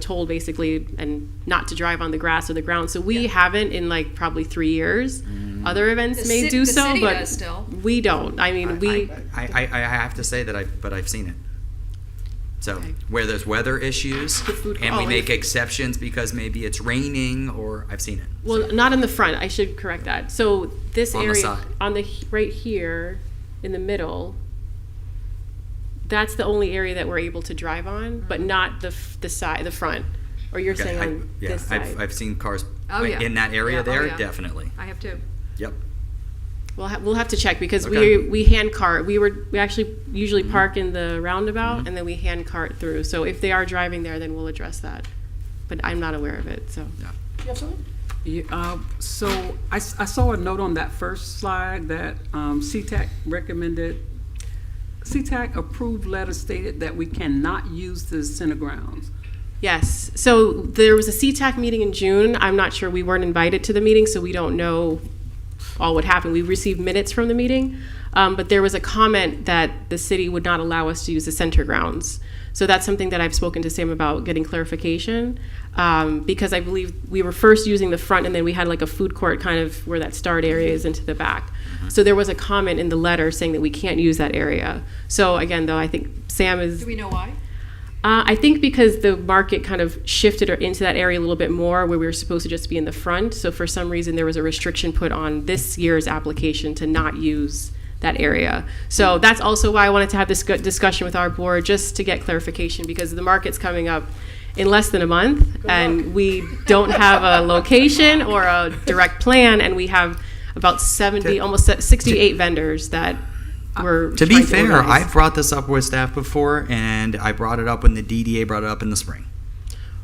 told basically and not to drive on the grass or the ground. So we haven't in probably 3 years. Other events may do so, The city but does still. We don't. I mean, I have to say that I've seen it. So Okay. where there's weather issues and we oh, make exceptions because maybe it's raining, or I've seen it. well, not in the front. I should correct that. So this On the area side. on the right here in the middle, that's the only area that we're able to drive on, but not the side, the front. Or you're saying on this side. I've seen cars Oh, yeah. in that area Yeah, oh, there, yeah. definitely. I have to. Yep. We'll have to check because Okay. we hand cart. We actually usually Mm-hmm. park in the roundabout and then we hand cart through. So if they are driving there, then we'll address that. But I'm not aware of it. So You have something? Yeah, so I saw a note on that first slide that CTAC recommended, CTAC approved letter stated that we cannot use the center grounds. yes. So there was a CTAC meeting in June. I'm not sure, we weren't invited to the meeting, so we don't know all what happened. We received minutes from the meeting, but there was a comment that the city would not allow us to use the center grounds. So that's something that I've spoken to Sam about getting clarification, because I believe we were first using the front and then we had like a food court kind of where that start area is into the back. So there was a comment in the letter saying that we can't use that area. So again, though, I think Sam is... Do we know why? I think because the market kind of shifted into that area a little bit more where we were supposed to just be in the front. So for some reason, there was a restriction put on this year's application to not use that area. So that's also why I wanted to have this good discussion with our board, just to get clarification, because the market's coming up in less than a month and we don't have a location or a direct plan, and we have about 70, almost 68 vendors that we're To be trying fair, organize. I've brought this up with staff before, and I brought it up when the DDA brought it up in the spring.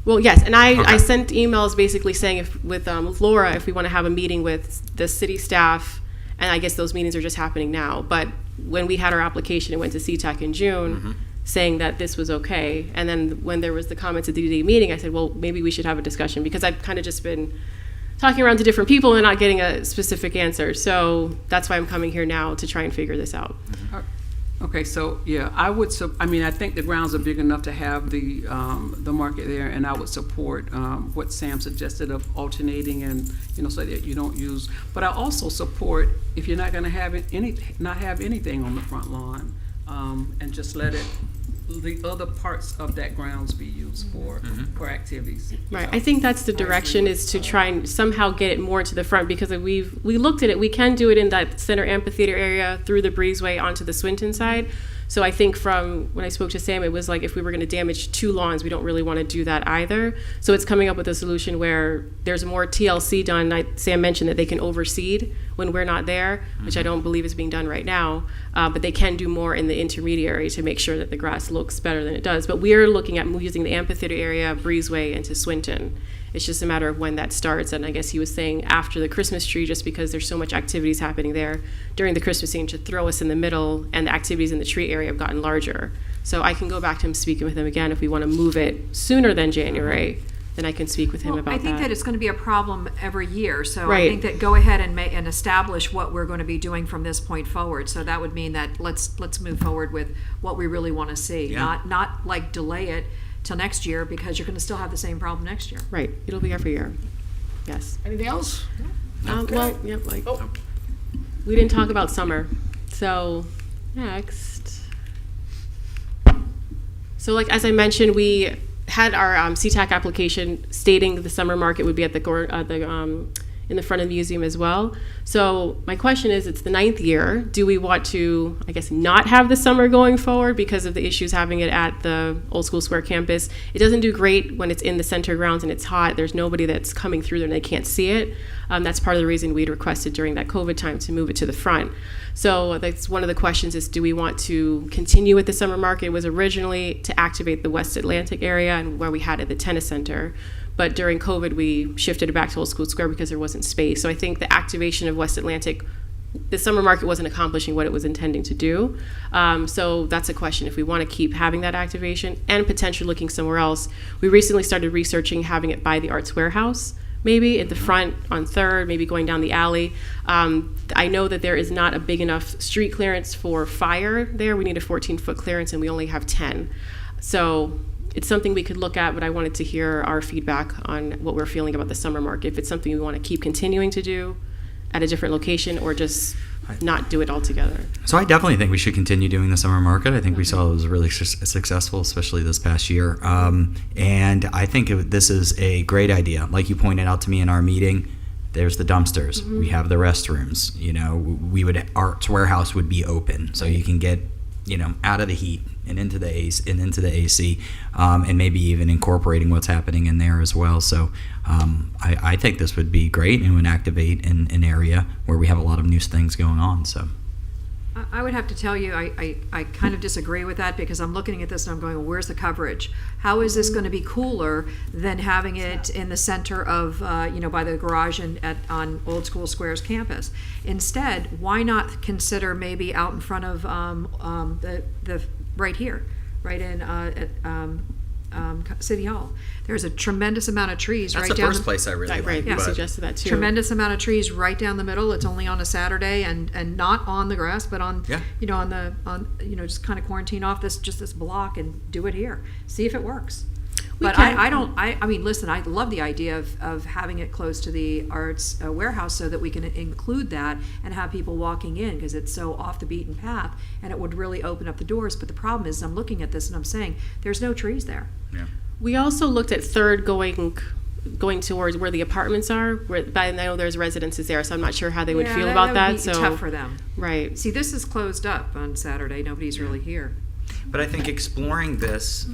Well, yes, and I Okay. sent emails basically saying with Laura, if we want to have a meeting with the city staff, and I guess those meetings are just happening now, but when we had our application, it went to CTAC in June, saying that this was okay, and then when there was the comments at the DDA meeting, I said, well, maybe we should have a discussion, because I've kind of just been talking around to different people and not getting a specific answer, so that's why I'm coming here now to try and figure this out. Okay, so, yeah, I think the grounds are big enough to have the market there, and I would support what Sam suggested of alternating and, so that you don't use, but I also support if you're not gonna have not have anything on the front lawn, and just let the other parts of that grounds be used for activities. Right, So, I think that's the direction, is to try and somehow get it more to the front, because we looked at it, we can do it in that center amphitheater area through the breezeway onto the Swinton side. So I think from when I spoke to Sam, it was like if we were going to damage two lawns, we don't really want to do that either. So it's coming up with a solution where there's more TLC done. Sam mentioned that they can overseed when we're not there, which I don't believe is being done right now. But they can do more in the intermediary to make sure that the grass looks better than it does. But we're looking at using the amphitheater area, breezeway, into Swinton. It's just a matter of when that starts. And I guess he was saying after the Christmas tree, just because there's so much activities happening there during the Christmas scene, to throw us in the middle, and the activities in the tree area have gotten larger. So I can go back to him, speaking with him again. If we want to move it sooner than January, then I can speak with him Well, about I think that that. it's going to be a problem every year, so I Right. think that go ahead and establish what we're going to be doing from this point forward. So that would mean that let's move forward with what we really want to see, Yeah. not like delay it till next year, because you're going to still have the same problem next year. Right, it'll be every year. Yes. Anything else? Well, yep, we didn't talk about summer. So next. So like, as I mentioned, we had our CTAC application stating the summer market would be at in the front of the museum as well. So my question is, it's the 9th year. Do we want to, I guess, not have the summer going forward because of the issues having it at the Old School Square campus? It doesn't do great when it's in the center grounds and it's hot. There's nobody that's coming through there and they can't see it. That's part of the reason we'd requested during that COVID time to move it to the front. So that's one of the questions, is do we want to continue with the summer market? It was originally to activate the West Atlantic area and where we had it, the tennis center. But during COVID, we shifted it back to Old School Square because there wasn't space. So I think the activation of West Atlantic, the summer market wasn't accomplishing what it was intending to do. So that's a question, if we want to keep having that activation and potentially looking somewhere else. We recently started researching having it by the Arts Warehouse, maybe at the front on 3rd, maybe going down the alley. I know that there is not a big enough street clearance for fire there. We need a 14-foot clearance and we only have 10. So it's something we could look at, but I wanted to hear our feedback on what we're feeling about the summer market. If it's something we want to keep continuing to do, at a different location or just not do it altogether? So I definitely think we should continue doing the summer market. I think we saw it was really successful, especially this past year. And I think this is a great idea. Like you pointed out to me in our meeting, there's the dumpsters. We have the restrooms. You know, Arts Warehouse would be open, so you can get, you know, out of the heat and into the AC, and maybe even incorporating what's happening in there as well. So I think this would be great and would activate an area where we have a lot of new things going on. So I would have to tell you, I kind of disagree with that, because I'm looking at this and I'm going, well, where's the coverage? How is this going to be cooler than having it in the center of, by the garage on Old School Square's campus? Instead, why not consider maybe out in front of the right here, right in at City Hall? There's a tremendous amount of trees that's right the down first place I really like. Right, we but- suggested that too. tremendous amount of trees right down the middle. It's only on a Saturday and not on the grass, but on Yeah. just kind of quarantine off this block and do it here. See if it works. But can. I mean, listen, I love the idea of having it close to the Arts Warehouse so that we can include that and have people walking in, because it's so off the beaten path and it would really open up the doors. But the problem is, I'm looking at this and I'm saying there's no trees there. Yeah. We also looked at Third going towards where the apartments are, but I know there's residences there, so I'm not sure how they would feel about that. Would be So tough for them. right. See, this is closed up on Saturday. Nobody's really here. But I think exploring this,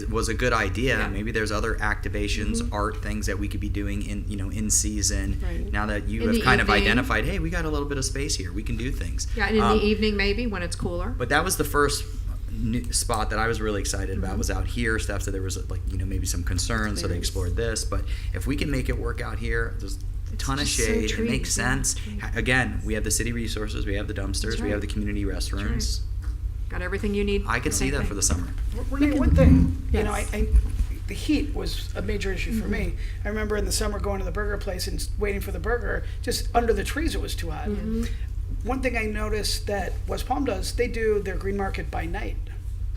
was a good idea. Yeah. Maybe there's other activations, art things that we could be doing in season. Right. Now that you In have the kind of evening. identified, hey, we got a little bit of space here. We can do things. Yeah, and in the evening maybe when it's cooler. But that was the first spot that I was really excited about. Was out here. Staff said there was maybe some concerns, so they explored this. But if we can make it work out here, there's a ton of just so shade. It trees, makes yeah, sense. trees. Again, we have the city resources. We have the dumpsters. That's We have right. the community restrooms. Got everything you need. I could see Same that thing. for the summer. Renee, one thing, Yes. the heat was a major issue for me. I remember in the summer going to the burger place and waiting for the burger, just under the trees it was too hot. One thing I noticed that West Palm does, they do their green market by night.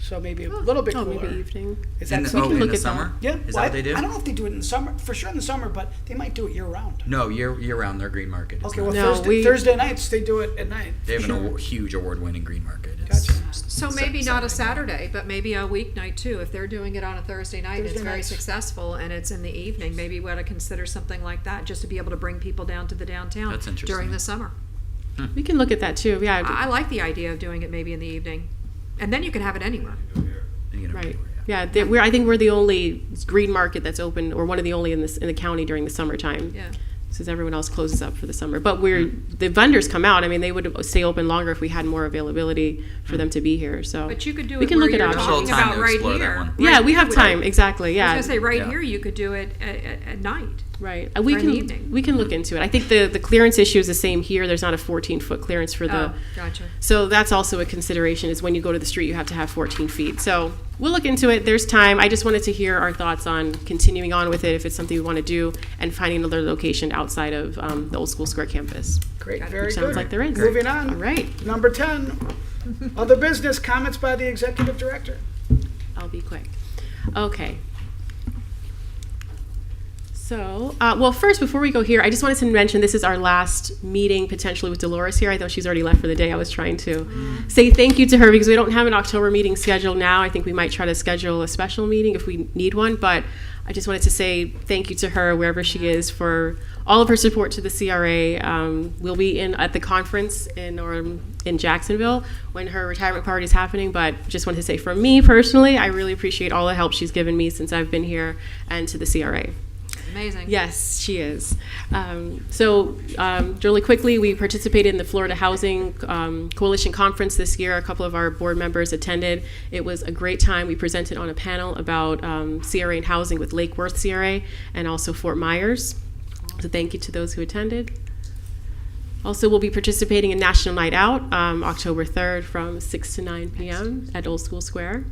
So maybe a little bit Oh, cooler. maybe evening. Is that In something? look the at that. summer? Yeah. Is well, that what they do? I don't know if they do it in the summer, for sure in the summer, but they might do it year round. No, year round. Their green market. Is Okay, not- well, No, Thursday nights they do it at night. they have for an sure. huge award-winning green market. It's Gotcha. So maybe not a Saturday, but maybe a weeknight too. If they're doing it on a Thursday night, and it's Thursday very nights. successful, and it's in the evening, maybe we ought to consider something like that, just to be able to bring people down to the downtown That's interesting. during the summer. We can look at that too. Yeah. I like the idea of doing it maybe in the evening, and then you can have it anywhere. Right. Yeah. I think we're the only green market that's open, or one of the only in the county during the summertime. Yeah. Since everyone else closes up for the summer. But the vendors come out. I mean, they would stay open longer if we had more availability for them to be here. So But you could do we it can where look at you're options. talking There's a little time about to right explore that here. one. Yeah, we have would- time. Exactly. I Yeah. was gonna say right Yeah. here you could do it at night. Right. Or in the evening. We can look into it. I think the clearance issue is the same here. There's not a 14-foot clearance for the. Oh, gotcha. So that's also a consideration, is when you go to the street, you have to have 14 feet. So we'll look into it. There's time. I just wanted to hear our thoughts on continuing on with it, if it's something we want to do, and finding another location outside of the Old School Square campus. Great, very Sounds good. like there is. Moving on. All right. Number 10, other business, comments by the executive director. I'll be quick. Okay. So, well, first, before we go here, I just wanted to mention this is our last meeting potentially with Dolores here. I know she's already left for the day. I was trying to say thank you to her because we don't have an October meeting scheduled now. I think we might try to schedule a special meeting if we need one, but I just wanted to say thank you to her wherever she is for all of her support to the CRA. We'll be at the conference in Jacksonville when her retirement party is happening, but just wanted to say for me personally, I really appreciate all the help she's given me since I've been here and to the CRA. Amazing. Yes, she is. Really quickly, we participated in the Florida Housing Coalition Conference this year. A couple of our board members attended. It was a great time. We presented on a panel about CRA and housing with Lake Worth CRA and also Fort Myers. So thank you to those who attended. Also, we'll be participating in National Night Out, October 3rd from 6 to 9 p.m. at Old School Square.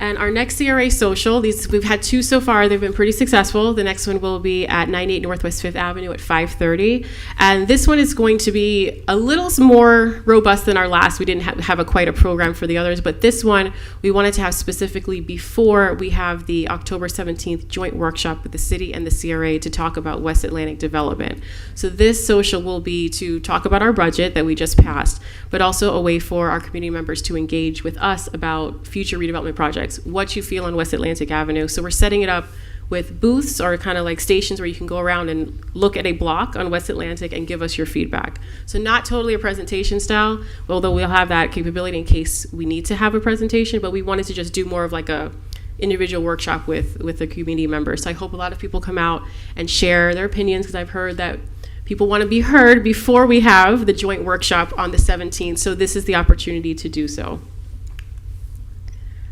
And our next CRA social, we've had 2 so far. They've been pretty successful. The next one will be at 98 Northwest 5th Avenue at 5:30. And this one is going to be a little more robust than our last. We didn't have quite a program for the others, but this one we wanted to have specifically before we have the October 17th joint workshop with the city and the CRA to talk about West Atlantic development. So this social will be to talk about our budget that we just passed, but also a way for our community members to engage with us about future redevelopment projects, what you feel on West Atlantic Avenue. So we're setting it up with booths or kind of like stations where you can go around and look at a block on West Atlantic and give us your feedback. So not totally a presentation style, although we'll have that capability in case we need to have a presentation, but we wanted to just do more of like a individual workshop with the community members. So I hope a lot of people come out and share their opinions, because I've heard that people want to be heard before we have the joint workshop on the 17th. So this is the opportunity to do so.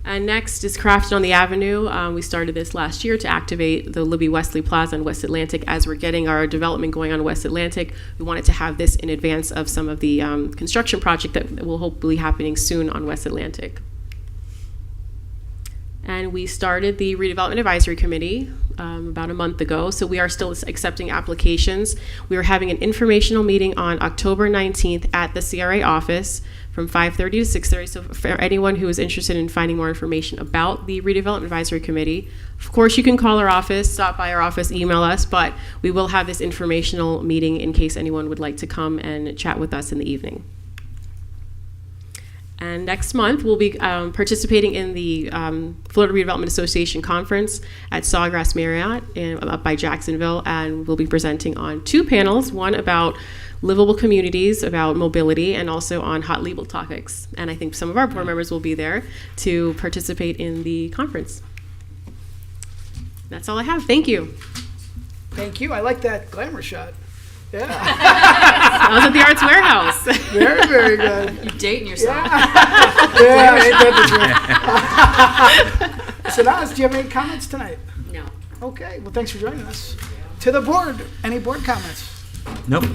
And next is Crafted on the Avenue. We started this last year to activate the Libby Wesley Plaza on West Atlantic. As we're getting our development going on West Atlantic, we wanted to have this in advance of some of the construction project that will hopefully happening soon on West Atlantic. And we started the Redevelopment Advisory Committee about a month ago, so we are still accepting applications. We are having an informational meeting on October 19th at the CRA office from 5:30 to 6:30. So for anyone who is interested in finding more information about the Redevelopment Advisory Committee, of course you can call our office, stop by our office, email us, but we will have this informational meeting in case anyone would like to come and chat with us in the evening. And next month, we'll be participating in the Florida Redevelopment Association Conference at Sawgrass Marriott up by Jacksonville, and we'll be presenting on 2 panels, one about livable communities, about mobility, and also on hot legal topics. And I think some of our board members will be there to participate in the conference. That's all I have. Thank you. Thank you. I like that glamour shot. Yeah. I was at the Arts Warehouse. Very, very good. You're dating yourself. Yeah, ain't that the truth? So Naz, do you have any comments tonight? No. Okay, well, thanks for joining us. To the board, any board comments? Nope.